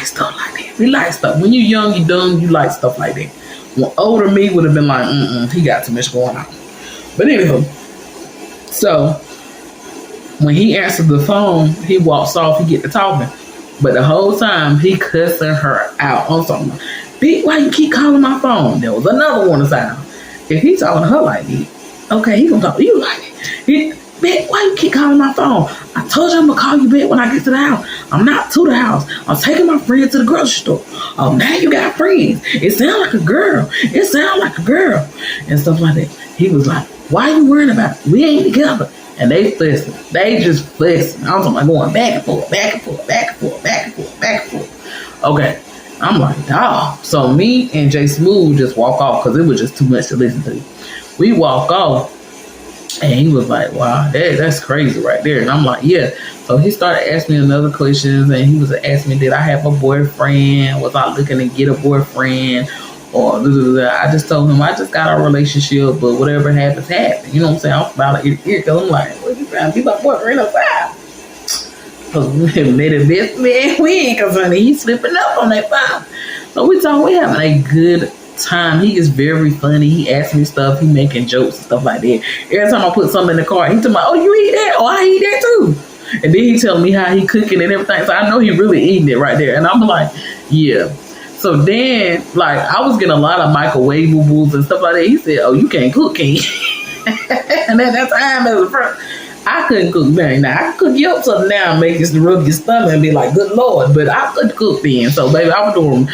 stuff like that. We like stuff. When you're young, you're dumb, you like stuff like that. When older me would have been like, he got too much going on. But anywho, so when he answered the phone, he walks off, he get to talking. But the whole time, he cussing her out on something. Bitch, why you keep calling my phone? There was another one sound. If he talking to her like that, okay, he gonna talk to you like that. Bitch, why you keep calling my phone? I told you I'm gonna call you back when I get to the house. I'm not to the house. I'm taking my friend to the grocery store. Oh, now you got friends. It sounds like a girl. And stuff like that. He was like, why you worrying about it? We ain't together. And they fussing. They just fussing. I was like going back and forth, back and forth, back and forth, back and forth, back and forth. Okay. I'm like, dawg. So me and Jay Smooth just walk off because it was just too much to listen to. We walk off. And he was like, wow, that's crazy right there. And I'm like, yeah. So he started asking me another questions, and he was asking me, did I have a boyfriend? Was I looking to get a boyfriend? Or I just told him I just got a relationship, but whatever happens, happens. You know what I'm saying? I'm about to ear because I'm like, what you trying to be my boyfriend outside? Because we made a best man win because honey, he's slipping up on that phone. So we having a good time. He is very funny. He asks me stuff. He making jokes and stuff like that. Every time I put something in the car, he talking about, oh, you eat that? Oh, I eat that too. And then he telling me how he cooking and everything. So I know he really eating it right there. And I'm like, yeah. So then, like, I was getting a lot of microwavables and stuff like that. He said, oh, you can't cook, can you? And at that time, as a friend, I couldn't cook nothing. Now I could cook you up something now and make you rub your stomach and be like, good Lord, but I couldn't cook then. So baby, I was doing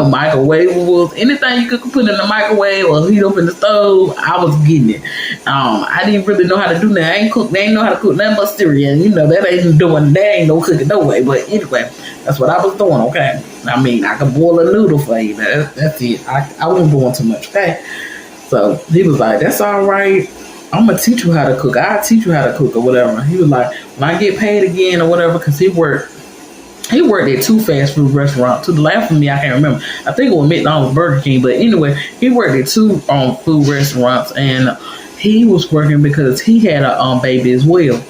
microwave, anything you could put in the microwave or heat up in the stove, I was getting it. I didn't really know how to do that. I ain't know how to cook nothing but cereal. That ain't no cooking no way. But anyway, that's what I was doing, okay? I mean, I could boil a noodle for you. That's it. I wasn't doing too much, okay? So he was like, that's all right. I'm going to teach you how to cook. I'll teach you how to cook or whatever. He was like, when I get paid again or whatever, because he worked at 2 fast food restaurants. To the last of me, I can't remember. I think it was McDonald's, Burger King. But anyway, he worked at 2 food restaurants, and he was working because he had a baby as well.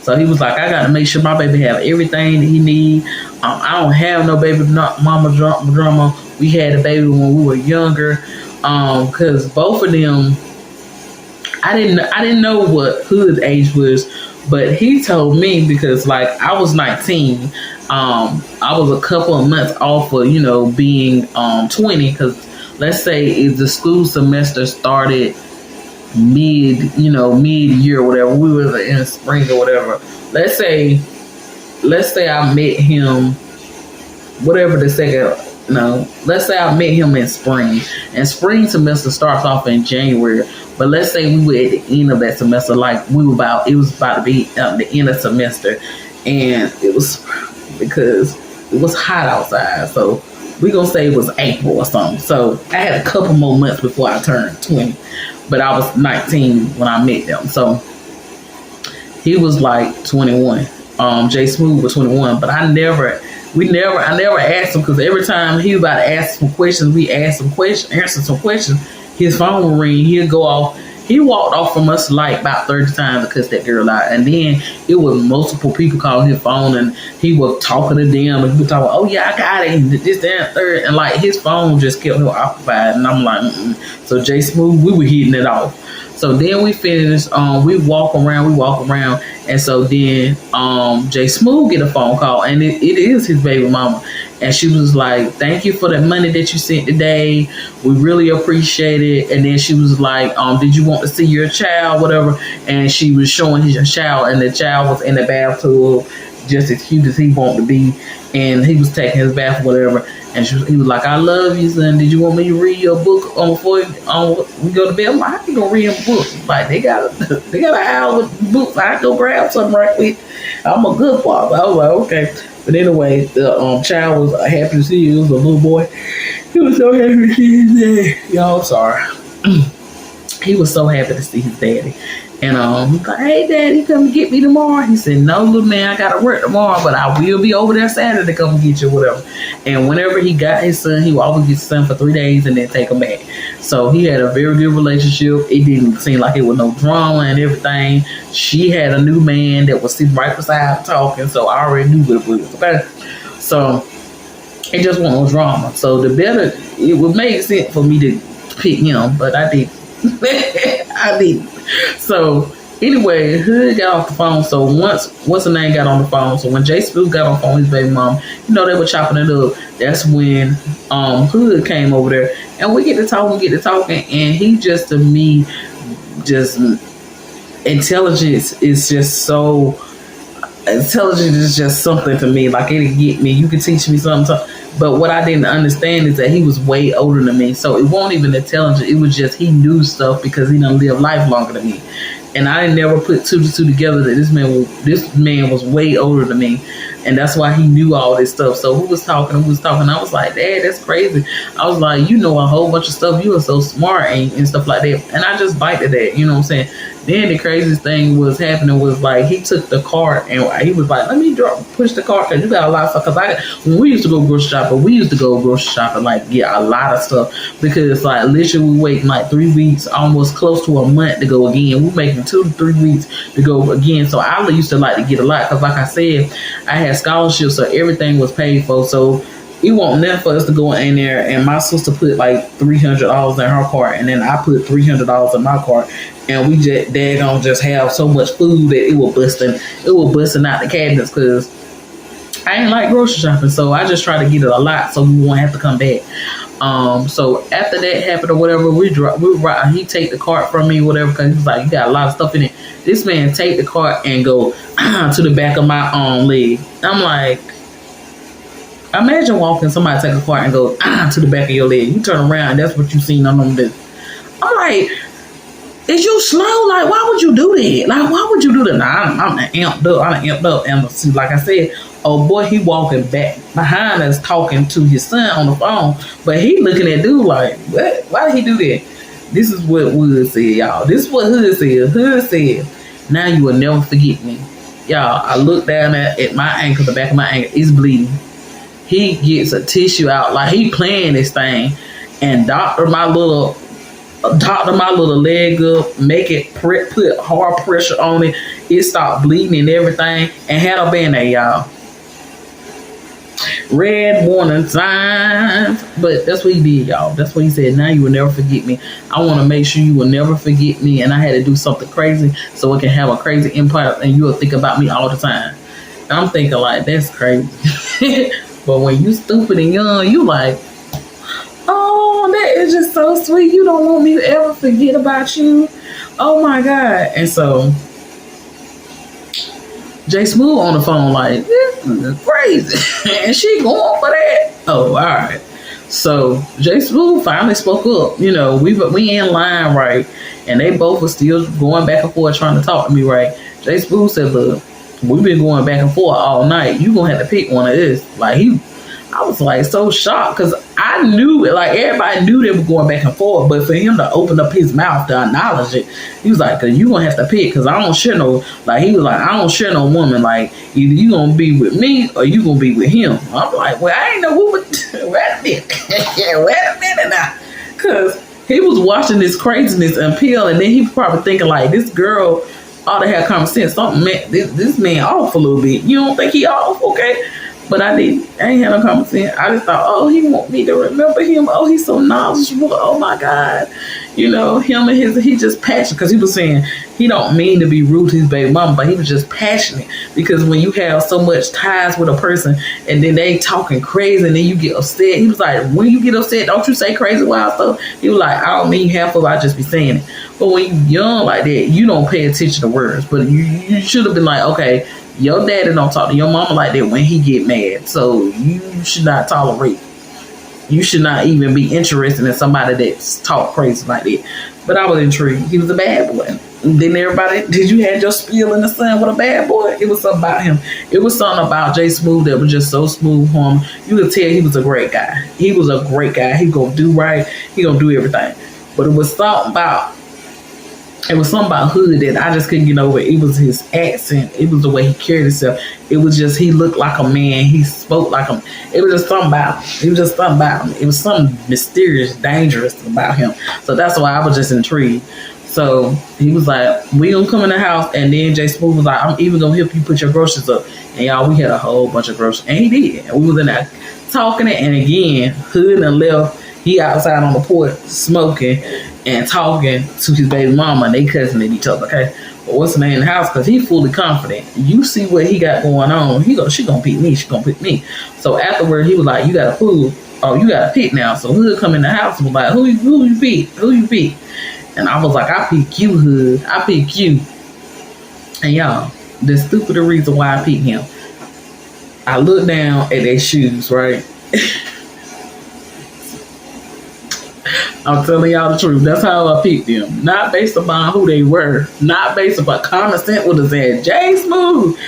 So he was like, I got to make sure my baby have everything that he need. I don't have no baby mama drama. We had a baby when we were younger, because both of them, I didn't know what Hood's age was, but he told me because like I was 19. I was a couple of months off of, being 20, because let's say if the school semester started mid-year or whatever, we were in spring or whatever. Let's say I met him, let's say I met him in spring, and spring semester starts off in January. But let's say we were at the end of that semester, like it was about to be the end of semester, and it was because it was hot outside. So we're going to say it was April or something. So I had a couple more months before I turned 20, but I was 19 when I met them. So he was like 21. Jay Smooth was 21, but I never asked him, because every time he was about to ask some questions, we answer some questions, his phone would ring, he'd go off. He walked off from us like about 30 times to cuss that girl out. And then it was multiple people calling his phone, and he was talking to them, and he was talking, oh yeah, I got it, and this, that, and third. And like his phone just kept him occupied. And I'm like, So Jay Smooth, we were hitting it off. So then we finished, we walk around. And so then Jay Smooth get a phone call, and it is his baby mama. And she was like, thank you for the money that you sent today. We really appreciate it. And then she was like, did you want to see your child, whatever? And she was showing his child, and the child was in the bathtub, just as cute as he wanted to be. And he was taking his bath, whatever. And he was like, I love you, son. Did you want me to read your book before we go to bed? I'm like, I can go read a book. Like, they got an hour of books. I can go grab something right quick. I'm a good father. I was like, okay. But anyway, the child was happy to see you. It was a little boy. He was so happy to see his daddy. Y'all, sorry. He was so happy to see his daddy. And he's like, hey, Daddy, come get me tomorrow. He said, no, little man, I got to work tomorrow, but I will be over there Saturday to come get you, whatever. And whenever he got his son, he would always get his son for 3 days and then take him back. So he had a very good relationship. It didn't seem like it was no drama and everything. She had a new man that was sitting right beside her talking, so I already knew what it was, okay? So it just wasn't no drama. So it would make sense for me to pick him, but I didn't. I didn't. So anyway, Hood got off the phone. So once the name got on the phone, so when Jay Smooth got on the phone with his baby mom, they were chopping it up. That's when Hood came over there, and we get to talking, and he just, to me, just intelligence is just something to me. Like, it'll get me. You can teach me something. But what I didn't understand is that he was way older than me. So it wasn't even intelligent. It was just he knew stuff because he done lived life longer than me. And I never put 2 to 2 together that this man was way older than me. And that's why he knew all this stuff. So who was talking? I was like, Dad, that's crazy. I was like, you know a whole bunch of stuff. You are so smart and stuff like that. And I just liked that, you know what I'm saying? Then the craziest thing was happening was like he took the cart and he was like, let me push the cart because you got a lot of stuff. Because when we used to go grocery shopping, like get a lot of stuff because like literally we waiting like 3 weeks, almost close to a month to go again. We're making 2 to 3 weeks to go again. So I used to like to get a lot because like I said, I had scholarships, so everything was paid for. So it wasn't nothing for us to go in there, and my sister put like $300 in her cart, and then I put $300 in my cart, and we just have so much food that it was busting out the cabinets because I ain't like grocery shopping, so I just try to get it a lot so we won't have to come back. So after that happened or whatever, he take the cart from me, whatever, because he was like, you got a lot of stuff in it. This man take the cart and go to the back of my leg. I'm like, imagine walking, somebody take a cart and go to the back of your leg. You turn around, and that's what you seen on them. I'm like, is you slow? Like, why would you do that? Like, why would you do that? Nah, I'm amped up. I'm amped up. And see, like I said, oh boy, he walking back behind us talking to his son on the phone. But he looking at dude like, what? Why did he do that? This is what Wood said, y'all. This is what Hood said. Hood said, now you will never forget me. Y'all, I look down at my ankle, the back of my ankle, it's bleeding. He gets a tissue out like he playing this thing and doctor my little leg up, make it put hard pressure on it. It stopped bleeding and everything, and had a band-aid, y'all. Red warning signs, but that's what he did, y'all. That's what he said. Now you will never forget me. I want to make sure you will never forget me, and I had to do something crazy so it can have a crazy impact, and you will think about me all the time. And I'm thinking like, that's crazy. But when you stupid and young, you like, oh, that is just so sweet. You don't want me to ever forget about you. Oh my God. And so Jay Smooth on the phone like, this is crazy. And she going for that. Oh, all right. So Jay Smooth finally spoke up. You know, we in line, right? And they both were still going back and forth trying to talk to me, right? Jay Smooth said, look, we've been going back and forth all night. You gonna have to pick one of this. Like I was like so shocked because I knew it. Like everybody knew they were going back and forth, but for him to open up his mouth to acknowledge it, he was like, "Cause you gonna have to pick. Cause I don't share no." Like he was like, "I don't share no woman. Like either you gonna be with me or you gonna be with him." I'm like, "Well, I ain't know who would." Wait a minute. Wait a minute now, cause he was watching this craziness unpeel, and then he was probably thinking like, "This girl ought to have common sense. Something this man off a little bit. You don't think he off? Okay." But I didn't. I ain't had no common sense. I just thought, oh, he want me to remember him. Oh, he's so knowledgeable. Oh my God. You know, him and he just passionate. Because he was saying he don't mean to be rude to his baby mama, but he was just passionate. Because when you have so much ties with a person and then they talking crazy and then you get upset, he was like, when you get upset, don't you say crazy wild stuff. He was like, I don't mean half of it, I just be saying it. But when you young like that, you don't pay attention to words. But you should have been like, okay, your daddy don't talk to your mama like that when he get mad. So you should not tolerate. You should not even be interested in somebody that's talk crazy like that. But I was intrigued. He was a bad boy. Then everybody, did you have your spiel in the sun with a bad boy? It was something about him. It was something about Jay Smooth that was just so smooth for him. You could tell he was a great guy. He was a great guy. He gonna do right. He gonna do everything. But it was something about Hood that I just couldn't get over. It was his accent. It was the way he carried himself. It was just, he looked like a man. He spoke like a, it was just something about him. It was just something about him. It was something mysterious, dangerous about him. So that's why I was just intrigued. So he was like, we gonna come in the house. And then Jay Smooth was like, I'm even gonna help you put your groceries up. And y'all, we had a whole bunch of groceries. And he did. And we was in there talking it. And again, Hood and left. He outside on the porch smoking and talking to his baby mama, and they cussing at each other, okay? But what's the name in the house? Because he's fully confident. You see what he got going on. She gonna pick me. She gonna pick me. So afterward, he was like, you got a fool. Oh, you got to pick now. So Hood come in the house and was like, who you pick? Who you pick? And I was like, I pick you, Hood. I pick you. And y'all, the stupid reason why I picked him. I looked down at their shoes, right? I'm telling y'all the truth. That's how I picked them. Not based upon who they were. Not based upon common sense would have said, Jay Smooth,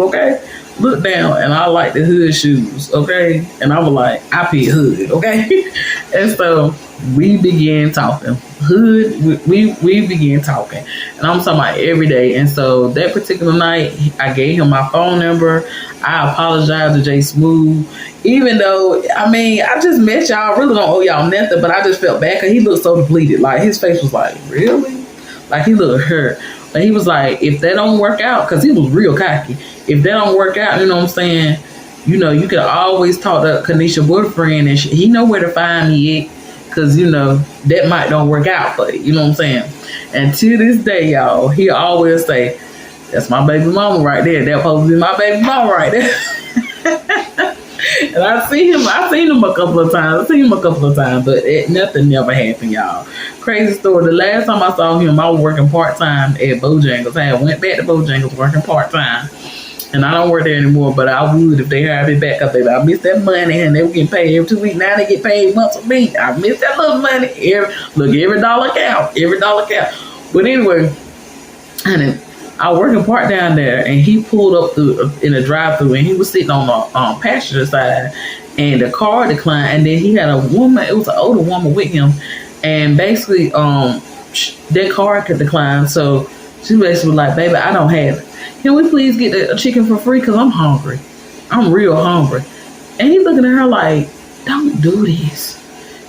okay? Look down and I like the Hood shoes, okay? And I was like, I picked Hood, okay? And so we began talking. Hood, we began talking. And I'm talking about every day. And so that particular night, I gave him my phone number. I apologized to Jay Smooth. Even though, I mean, I just met y'all. I really don't owe y'all nothing, but I just felt bad because he looked so depleted. Like, his face was like, really? Like, he looked hurt. But he was like, if that don't work out, because he was real cocky. If that don't work out, you know what I'm saying? You know, you can always talk to Kanisha boyfriend, and he know where to find me at. Because, you know, that might don't work out for you. You know what I'm saying? And to this day, y'all, he always say, that's my baby mama right there. That's supposed to be my baby mama right there. And I seen him a couple of times. But nothing never happened, y'all. Crazy story. The last time I saw him, I was working part time at Bojangles. I had went back to Bojangles working part time. And I don't work there anymore, but I would if they hired me back up there. I miss that money, and they were getting paid every 2 weeks. Now they get paid once a week. I miss that little money. Every dollar count. Every dollar count. But anyway, honey, I was working part down there, and he pulled up in a drive-through, and he was sitting on the passenger side, and the car declined, and then he had a woman. It was an older woman with him, and basically, that car could decline. So she basically was like, "Baby, I don't have it. Can we please get the chicken for free? Because I'm hungry. I'm real hungry." And he's looking at her like, "Don't do this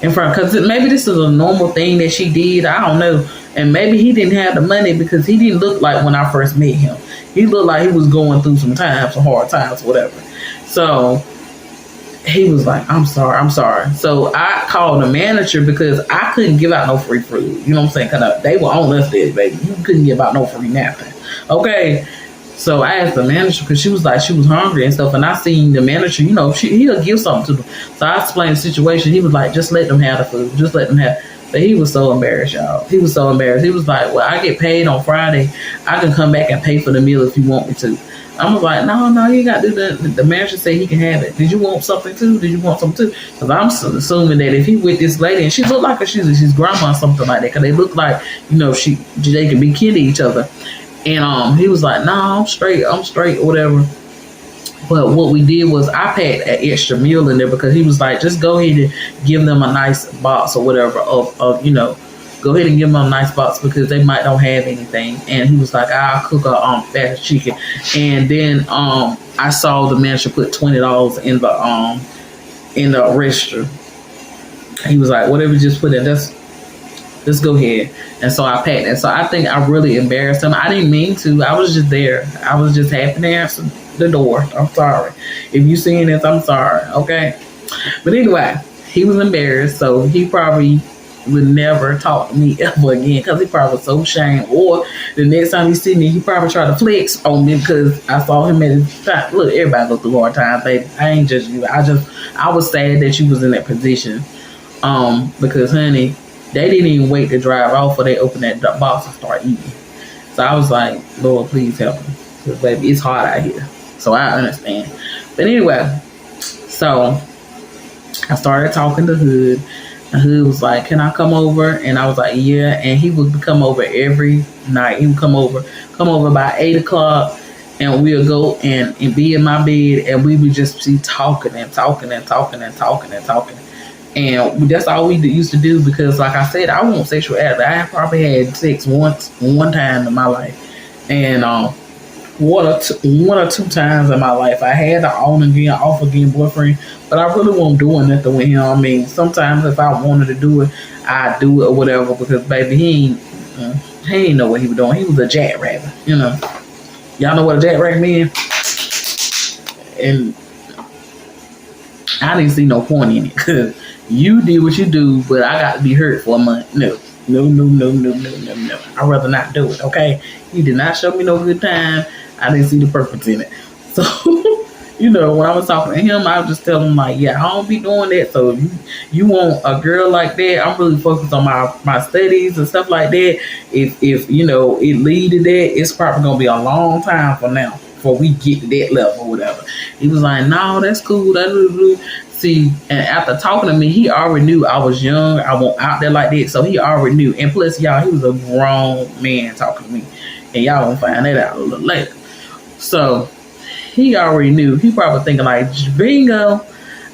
in front." Because maybe this is a normal thing that she did. I don't know. And maybe he didn't have the money because he didn't look like when I first met him. He looked like he was going through some hard times, whatever. So he was like, I'm sorry. So I called the manager because I couldn't give out no free food. You know what I'm saying? Because they were on us there, baby. You couldn't give out no free nothing. Okay. So I asked the manager because she was hungry and stuff. And I seen the manager, he'll give something to them. So I explained the situation. He was like, just let them have the food. Just let them have. But he was so embarrassed, y'all. He was so embarrassed. He was like, well, I get paid on Friday. I can come back and pay for the meal if you want me to. I was like, no, you got to do that. The manager said he can have it. Did you want something too? Because I'm assuming that if he with this lady, and she looked like she's grandma or something like that, because they look like, they can be kin to each other. And he was like, no, I'm straight or whatever. But what we did was I packed an extra meal in there because he was like, just go ahead and give them a nice box or whatever of go ahead and give them a nice box because they might don't have anything. And he was like, I'll cook a fast chicken. And then I saw the manager put $20 in the register. He was like, whatever you just put in, let's go ahead. And so I packed it. So I think I really embarrassed him. I didn't mean to. I was just there. I was just happy to answer the door. I'm sorry. If you seeing this, I'm sorry. Okay. But anyway, he was embarrassed. So he probably would never talk to me ever again because he probably was so ashamed. Or the next time he see me, he probably try to flex on me because I saw him at his time. Look, everybody go through hard times, baby. I ain't just you. I was sad that you was in that position. Because honey, they didn't even wait to drive off or they opened that box and start eating. So I was like, Lord, please help me. Because baby, it's hard out here. So I understand. But anyway, so I started talking to Hood. And Hood was like, can I come over? And I was like, yeah. And he would come over every night. He would come over by 8 o'clock. And we'll go and be in my bed. And we would just be talking. And that's all we used to do because, like I said, I want sexuality. I probably had sex one time in my life. And one or two times in my life. I had an on again, off again boyfriend, but I really wasn't doing nothing with him. I mean, sometimes if I wanted to do it, I'd do it or whatever because baby, he ain't know what he was doing. He was a jackrabbit, Y'all know what a jackrabbit means? And I didn't see no point in it because you did what you do, but I got to be hurt for a month. No. I'd rather not do it, okay? He did not show me no good time. I didn't see the purpose in it. So, when I was talking to him, I would just tell him, like, yeah, I don't be doing that. So, you want a girl like that? I'm really focused on my studies and stuff like that. If it lead to that, it's probably going to be a long time from now before we get to that level or whatever. He was like, no, that's cool. See, and after talking to me, he already knew I was young. I wasn't out there like that. So he already knew. And plus, y'all, he was a grown man talking to me. And y'all gonna find that out a little later. So he already knew. He probably thinking like, bingo,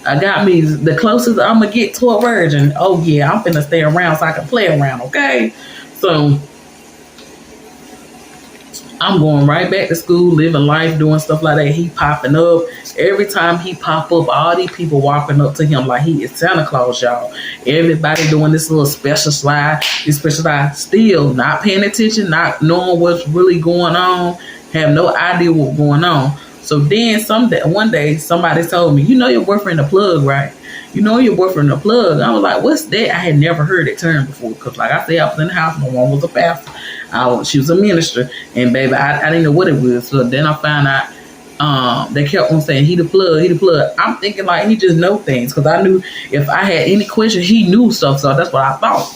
I got me the closest I'm gonna get to a virgin. Oh yeah, I'm finna stay around so I can play around, okay? So I'm going right back to school, living life, doing stuff like that. He popping up. Every time he pop up, all these people walking up to him like he is Santa Claus, y'all. Everybody doing this little special slide, still not paying attention, not knowing what's really going on, have no idea what's going on. So then one day, somebody told me, your boyfriend a plug, right? Your boyfriend a plug. I was like, what's that? I had never heard it term before. Because like I said, I was in the house. My mom was a pastor. She was a minister. And baby, I didn't know what it was. So then I found out They kept on saying he the plug, he the plug. I'm thinking like he just know things because I knew if I had any question, he knew stuff. So that's what I thought.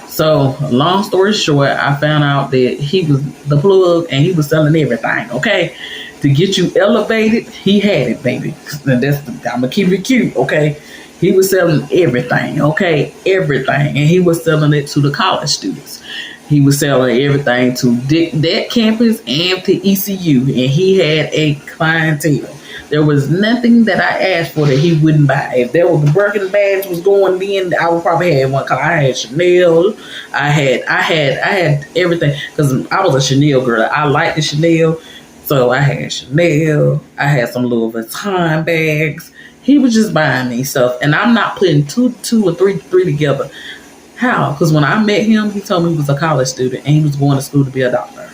So long story short, I found out that he was the plug and he was selling everything. Okay, to get you elevated, he had it, baby. And I'm gonna keep it cute. Okay, he was selling everything. Okay, everything, and he was selling it to the college students. He was selling everything to that campus and to ECU, and he had a clientele. There was nothing that I asked for that he wouldn't buy. If there was the Birkin bags was going in, I would probably have one. Cause I had Chanel, I had everything. Cause I was a Chanel girl. I liked the Chanel, so I had Chanel. I had some Louis Vuitton bags. He was just buying me stuff, and I'm not putting two or three together. How? Because when I met him, he told me he was a college student and he was going to school to be a doctor.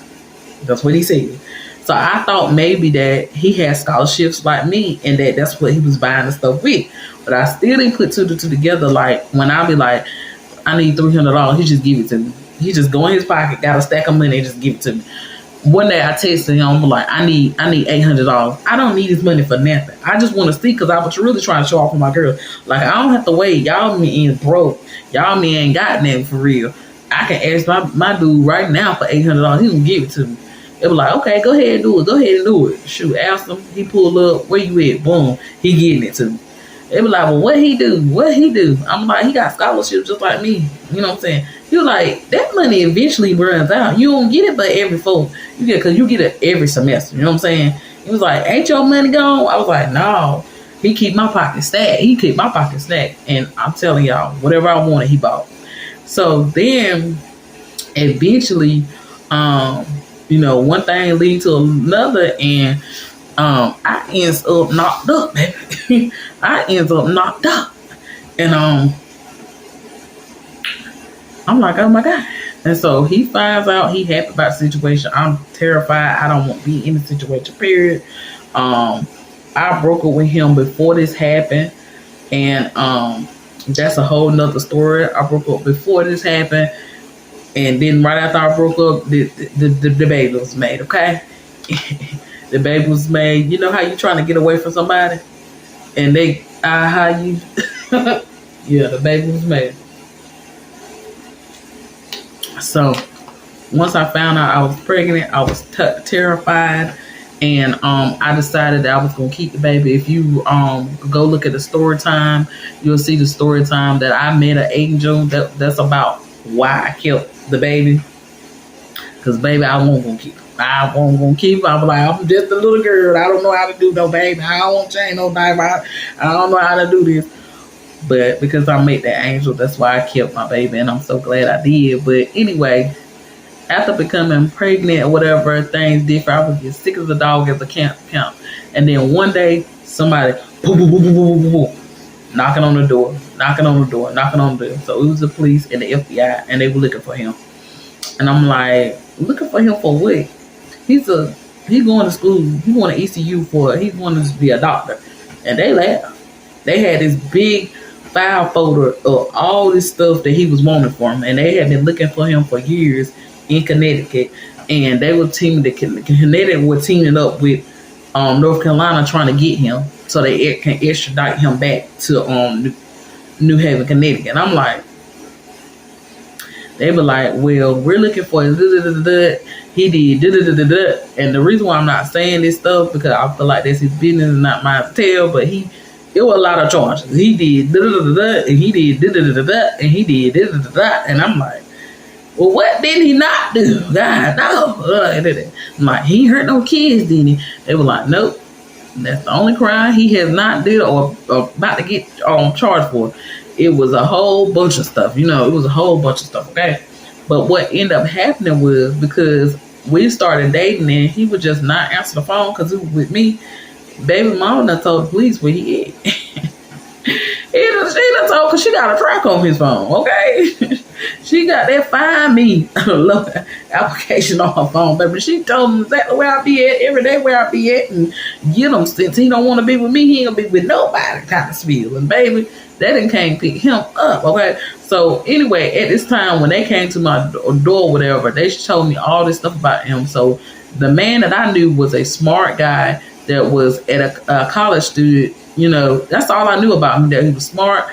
That's what he said. So I thought maybe that he had scholarships like me and that's what he was buying the stuff with. But I still didn't put two together. Like when I be like, I need $300, he just give it to me. He just go in his pocket, got a stack of money, and just give it to me. One day I texted him, I'm like, I need $800. I don't need his money for nothing. I just want to see because I was really trying to show off for my girl. Like I don't have to wait. Y'all me ain't broke. Y'all me ain't got nothing for real. I can ask my dude right now for $800. He gonna give it to me. It was like, okay, go ahead and do it. Go ahead and do it. Shoot, ask him. He pulled up. Where you at? Boom. He getting it to me. They was like, well, what he do? What he do? I'm like, he got scholarships just like me. You know what I'm saying? He was like, that money eventually runs out. You don't get it but every fall. You get because you get it every semester. You know what I'm saying? He was like, ain't your money gone? I was like, no. He keep my pocket stacked. He keep my pocket stacked. And I'm telling y'all, whatever I wanted, he bought. So then eventually, one thing leads to another, and I ends up knocked up, baby. I ends up knocked up. And I'm like, oh my God. And so he finds out he happy about the situation. I'm terrified. I don't want to be in the situation, period. I broke up with him before this happened. And that's a whole nother story. I broke up before this happened. And then right after I broke up, the baby was made, okay? The baby was made. You know how you trying to get away from somebody? And how you... Yeah, the baby was made. So once I found out I was pregnant, I was terrified. And I decided that I was going to keep the baby. If you go look at the story time, you'll see the story time that I met an angel. That's about why I kept the baby. Because, baby, I wasn't going to keep him. I wasn't going to keep him. I was like, I'm just a little girl. I don't know how to do no baby. I don't want to change no diaper. I don't know how to do this. But because I met that angel, that's why I kept my baby. And I'm so glad I did. But anyway, after becoming pregnant or whatever, things different. I was get sick as a dog as a camp. And then one day, somebody, boom, boom, boom, boom, boom, boom, boom, knocking on the door. So it was the police and the FBI, and they were looking for him. And I'm like, looking for him for what? He's going to school. He's going to ECU he wanted to be a doctor. And they laughed. They had this big file folder of all this stuff that he was wanting for him. And they had been looking for him for years in Connecticut. And they were Connecticut were teaming up with North Carolina trying to get him so they can extradite him back to New Haven, Connecticut. And I'm like, they were like, well, we're looking for he did and the reason why I'm not saying this stuff because I feel like that's his business and not mine to tell, but it was a lot of charges. He did and he did and he did and I'm like, well, what did he not do? God, no. I'm like, he ain't hurt no kids, did he? They were like, nope. That's the only crime he has not did or about to get charged for. It was a whole bunch of stuff. It was a whole bunch of stuff, okay? But what ended up happening was because we started dating and he would just not answer the phone because he was with me. Baby mama done told the police where he at. She done told because she got a track on his phone, okay? She got that Find Me application on her phone, baby. She told him exactly where I be at, every day where I be at, and get him since he don't want to be with me, he ain't gonna be with nobody kind of spiel. And baby, they didn't came pick him up, okay? So anyway, at this time when they came to my door or whatever, they told me all this stuff about him. So The man that I knew was a smart guy that was at a college student. You know, that's all I knew about him, that he was smart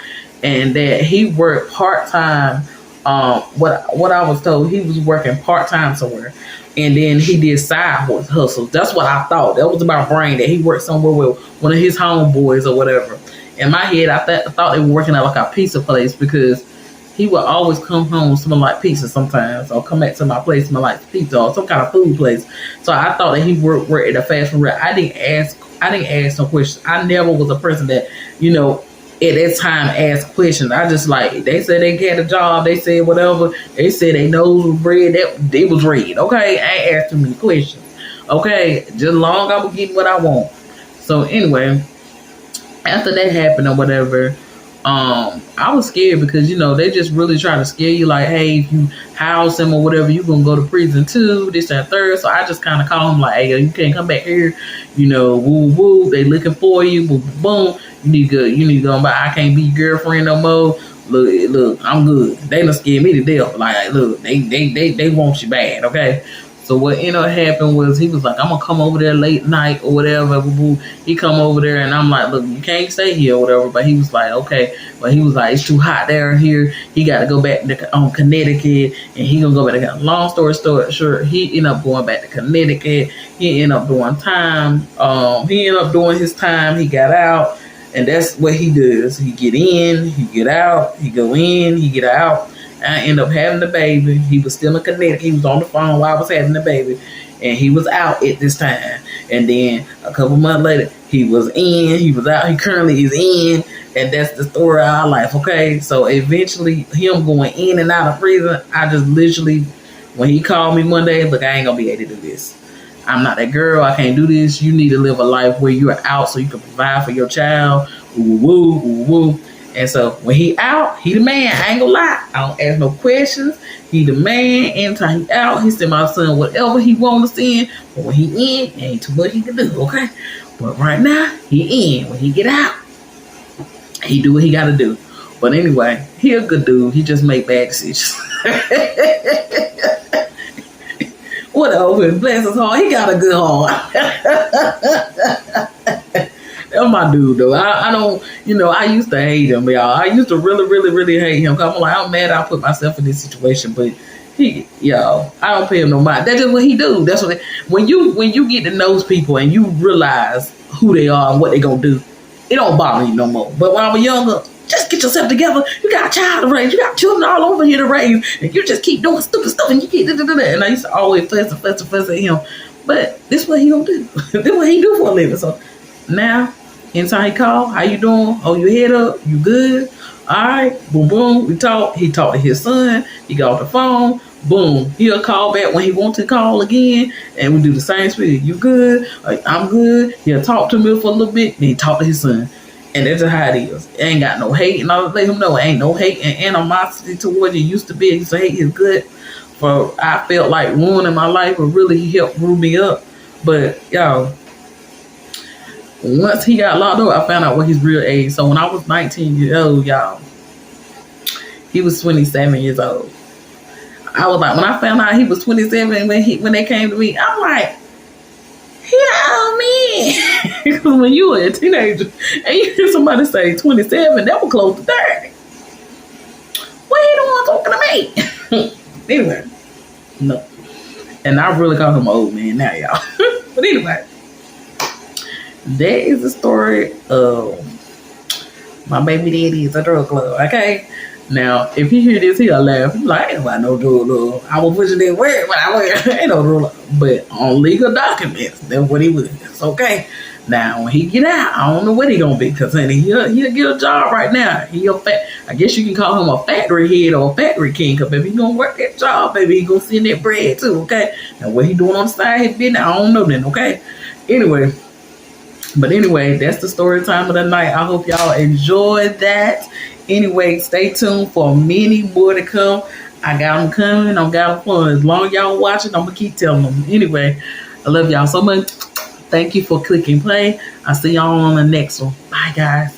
and that he worked part-time. What I was told, he was working part-time somewhere. And then he did side hustles. That's what I thought. That was my brain, that he worked somewhere with one of his homeboys or whatever. In my head, I thought they were working at like a pizza place, because he would always come home smelling like pizza sometimes, or come back to my place smelling like pizza or some kind of food place. So I thought that he worked at a fast food restaurant. I didn't ask no questions. I never was a person that, you know, at that time asked questions. I just like, they said they had a job, they said whatever, they said they nose was red, that they was red. Okay, I ain't asked too many questions. Okay, just long I was getting what I want. So anyway, after that happened or whatever, I was scared, because you know they just really try to scare you, like, hey, if you house him or whatever, you gonna go to prison too, this and third. So I just kind of call him like, hey, you can't come back here, you know, woo woo, they looking for you, boom boom, you need to go back. I can't be your girlfriend no more. Look, I'm good. They done scared me to death. Like, look, they want you bad, okay? So what ended up happening was, he was like, I'm gonna come over there late night or whatever. He come over there, and I'm like, look, you can't stay here or whatever. But he was like, okay. But he was like, it's too hot down here. He got to go back to Connecticut, and he gonna go back to. Long story short, he ended up going back to Connecticut. He ended up doing time. He ended up doing his time. He got out, and that's what he does. He get in, he get out. He go in, he get out. I ended up having the baby. He was still in Connecticut. He was on the phone while I was having the baby. And he was out at this time. And then a couple months later, he was in. He was out. He currently is in. And that's the story of our life, okay? So eventually, him going in and out of prison, I just literally, when he called me one day, look, I ain't going to be able to do this. I'm not that girl. I can't do this. You need to live a life where you're out so you can provide for your child. Woo, woo, woo, woo. And so when he out, he the man. I ain't gonna lie. I don't ask no questions. He the man. Anytime he out, he send my son whatever he want to send. But when he in, ain't too much he can do, okay? But right now, he in. When he get out, he do what he gotta do. But anyway, he a good dude. He just make bad decisions. Whatever. Bless his heart. He got a good heart. That's my dude, though. I don't, you know, I used to hate him, y'all. I used to really, really, really hate him. Cause I'm like, I'm mad I put myself in this situation, but y'all, I don't pay him no mind. That's just what he do. That's what when you get to know people and you realize who they are and what they gonna do, it don't bother you no more. But when I was younger, just get yourself together. You got a child to raise. You got children all over here to raise, and you just keep doing stupid stuff, and you keep and I used to always fuss at him. But this is what he gonna do. This is what he do for a living. So now, anytime he call, how you doing? Hold your head up. You good? All right. Boom, boom. We talk. He talked to his son. He got off the phone. Boom. He'll call back when he wants to call again. And we do the same speed. You good? I'm good. He'll talk to me for a little bit. Then he talk to his son. And that's just how it is. It ain't got no hate. And I'll let him know, ain't no hate and animosity towards it used to be. He used to hate his good. For I felt like ruining my life, but really he helped grow me up. But y'all, once he got locked up, I found out what his real age. So when I was 19 years old, y'all, he was 27 years old. I was like, when I found out he was 27 when they came to me, I'm like, yeah, man. Because when you were a teenager and you hear somebody say 27, that was close to 30. What are you doing talking to me? Anyway, no. And I really call him an old man now, y'all. But anyway, that is the story of my baby daddy is a drug club, okay? Now, if he hear this, he'll laugh. He's like, ain't nobody no drug club. I was pushing that word, but I ain't no drug club. But on legal documents, that's what he was. It's okay. Now, when he get out, I don't know what he gonna be, because honey, he'll get a job right now. I guess you can call him a factory head or a factory king, because baby, he gonna work that job, baby. He gonna send that bread too, okay? Now, what he doing on the side, his business, I don't know then, okay? Anyway, that's the story time of the night. I hope y'all enjoyed that. Anyway, stay tuned for many more to come. I got them coming. I got them fun. As long as y'all watching, I'm gonna keep telling them. Anyway, I love y'all so much. Thank you for clicking play. I'll see y'all on the next one. Bye, guys.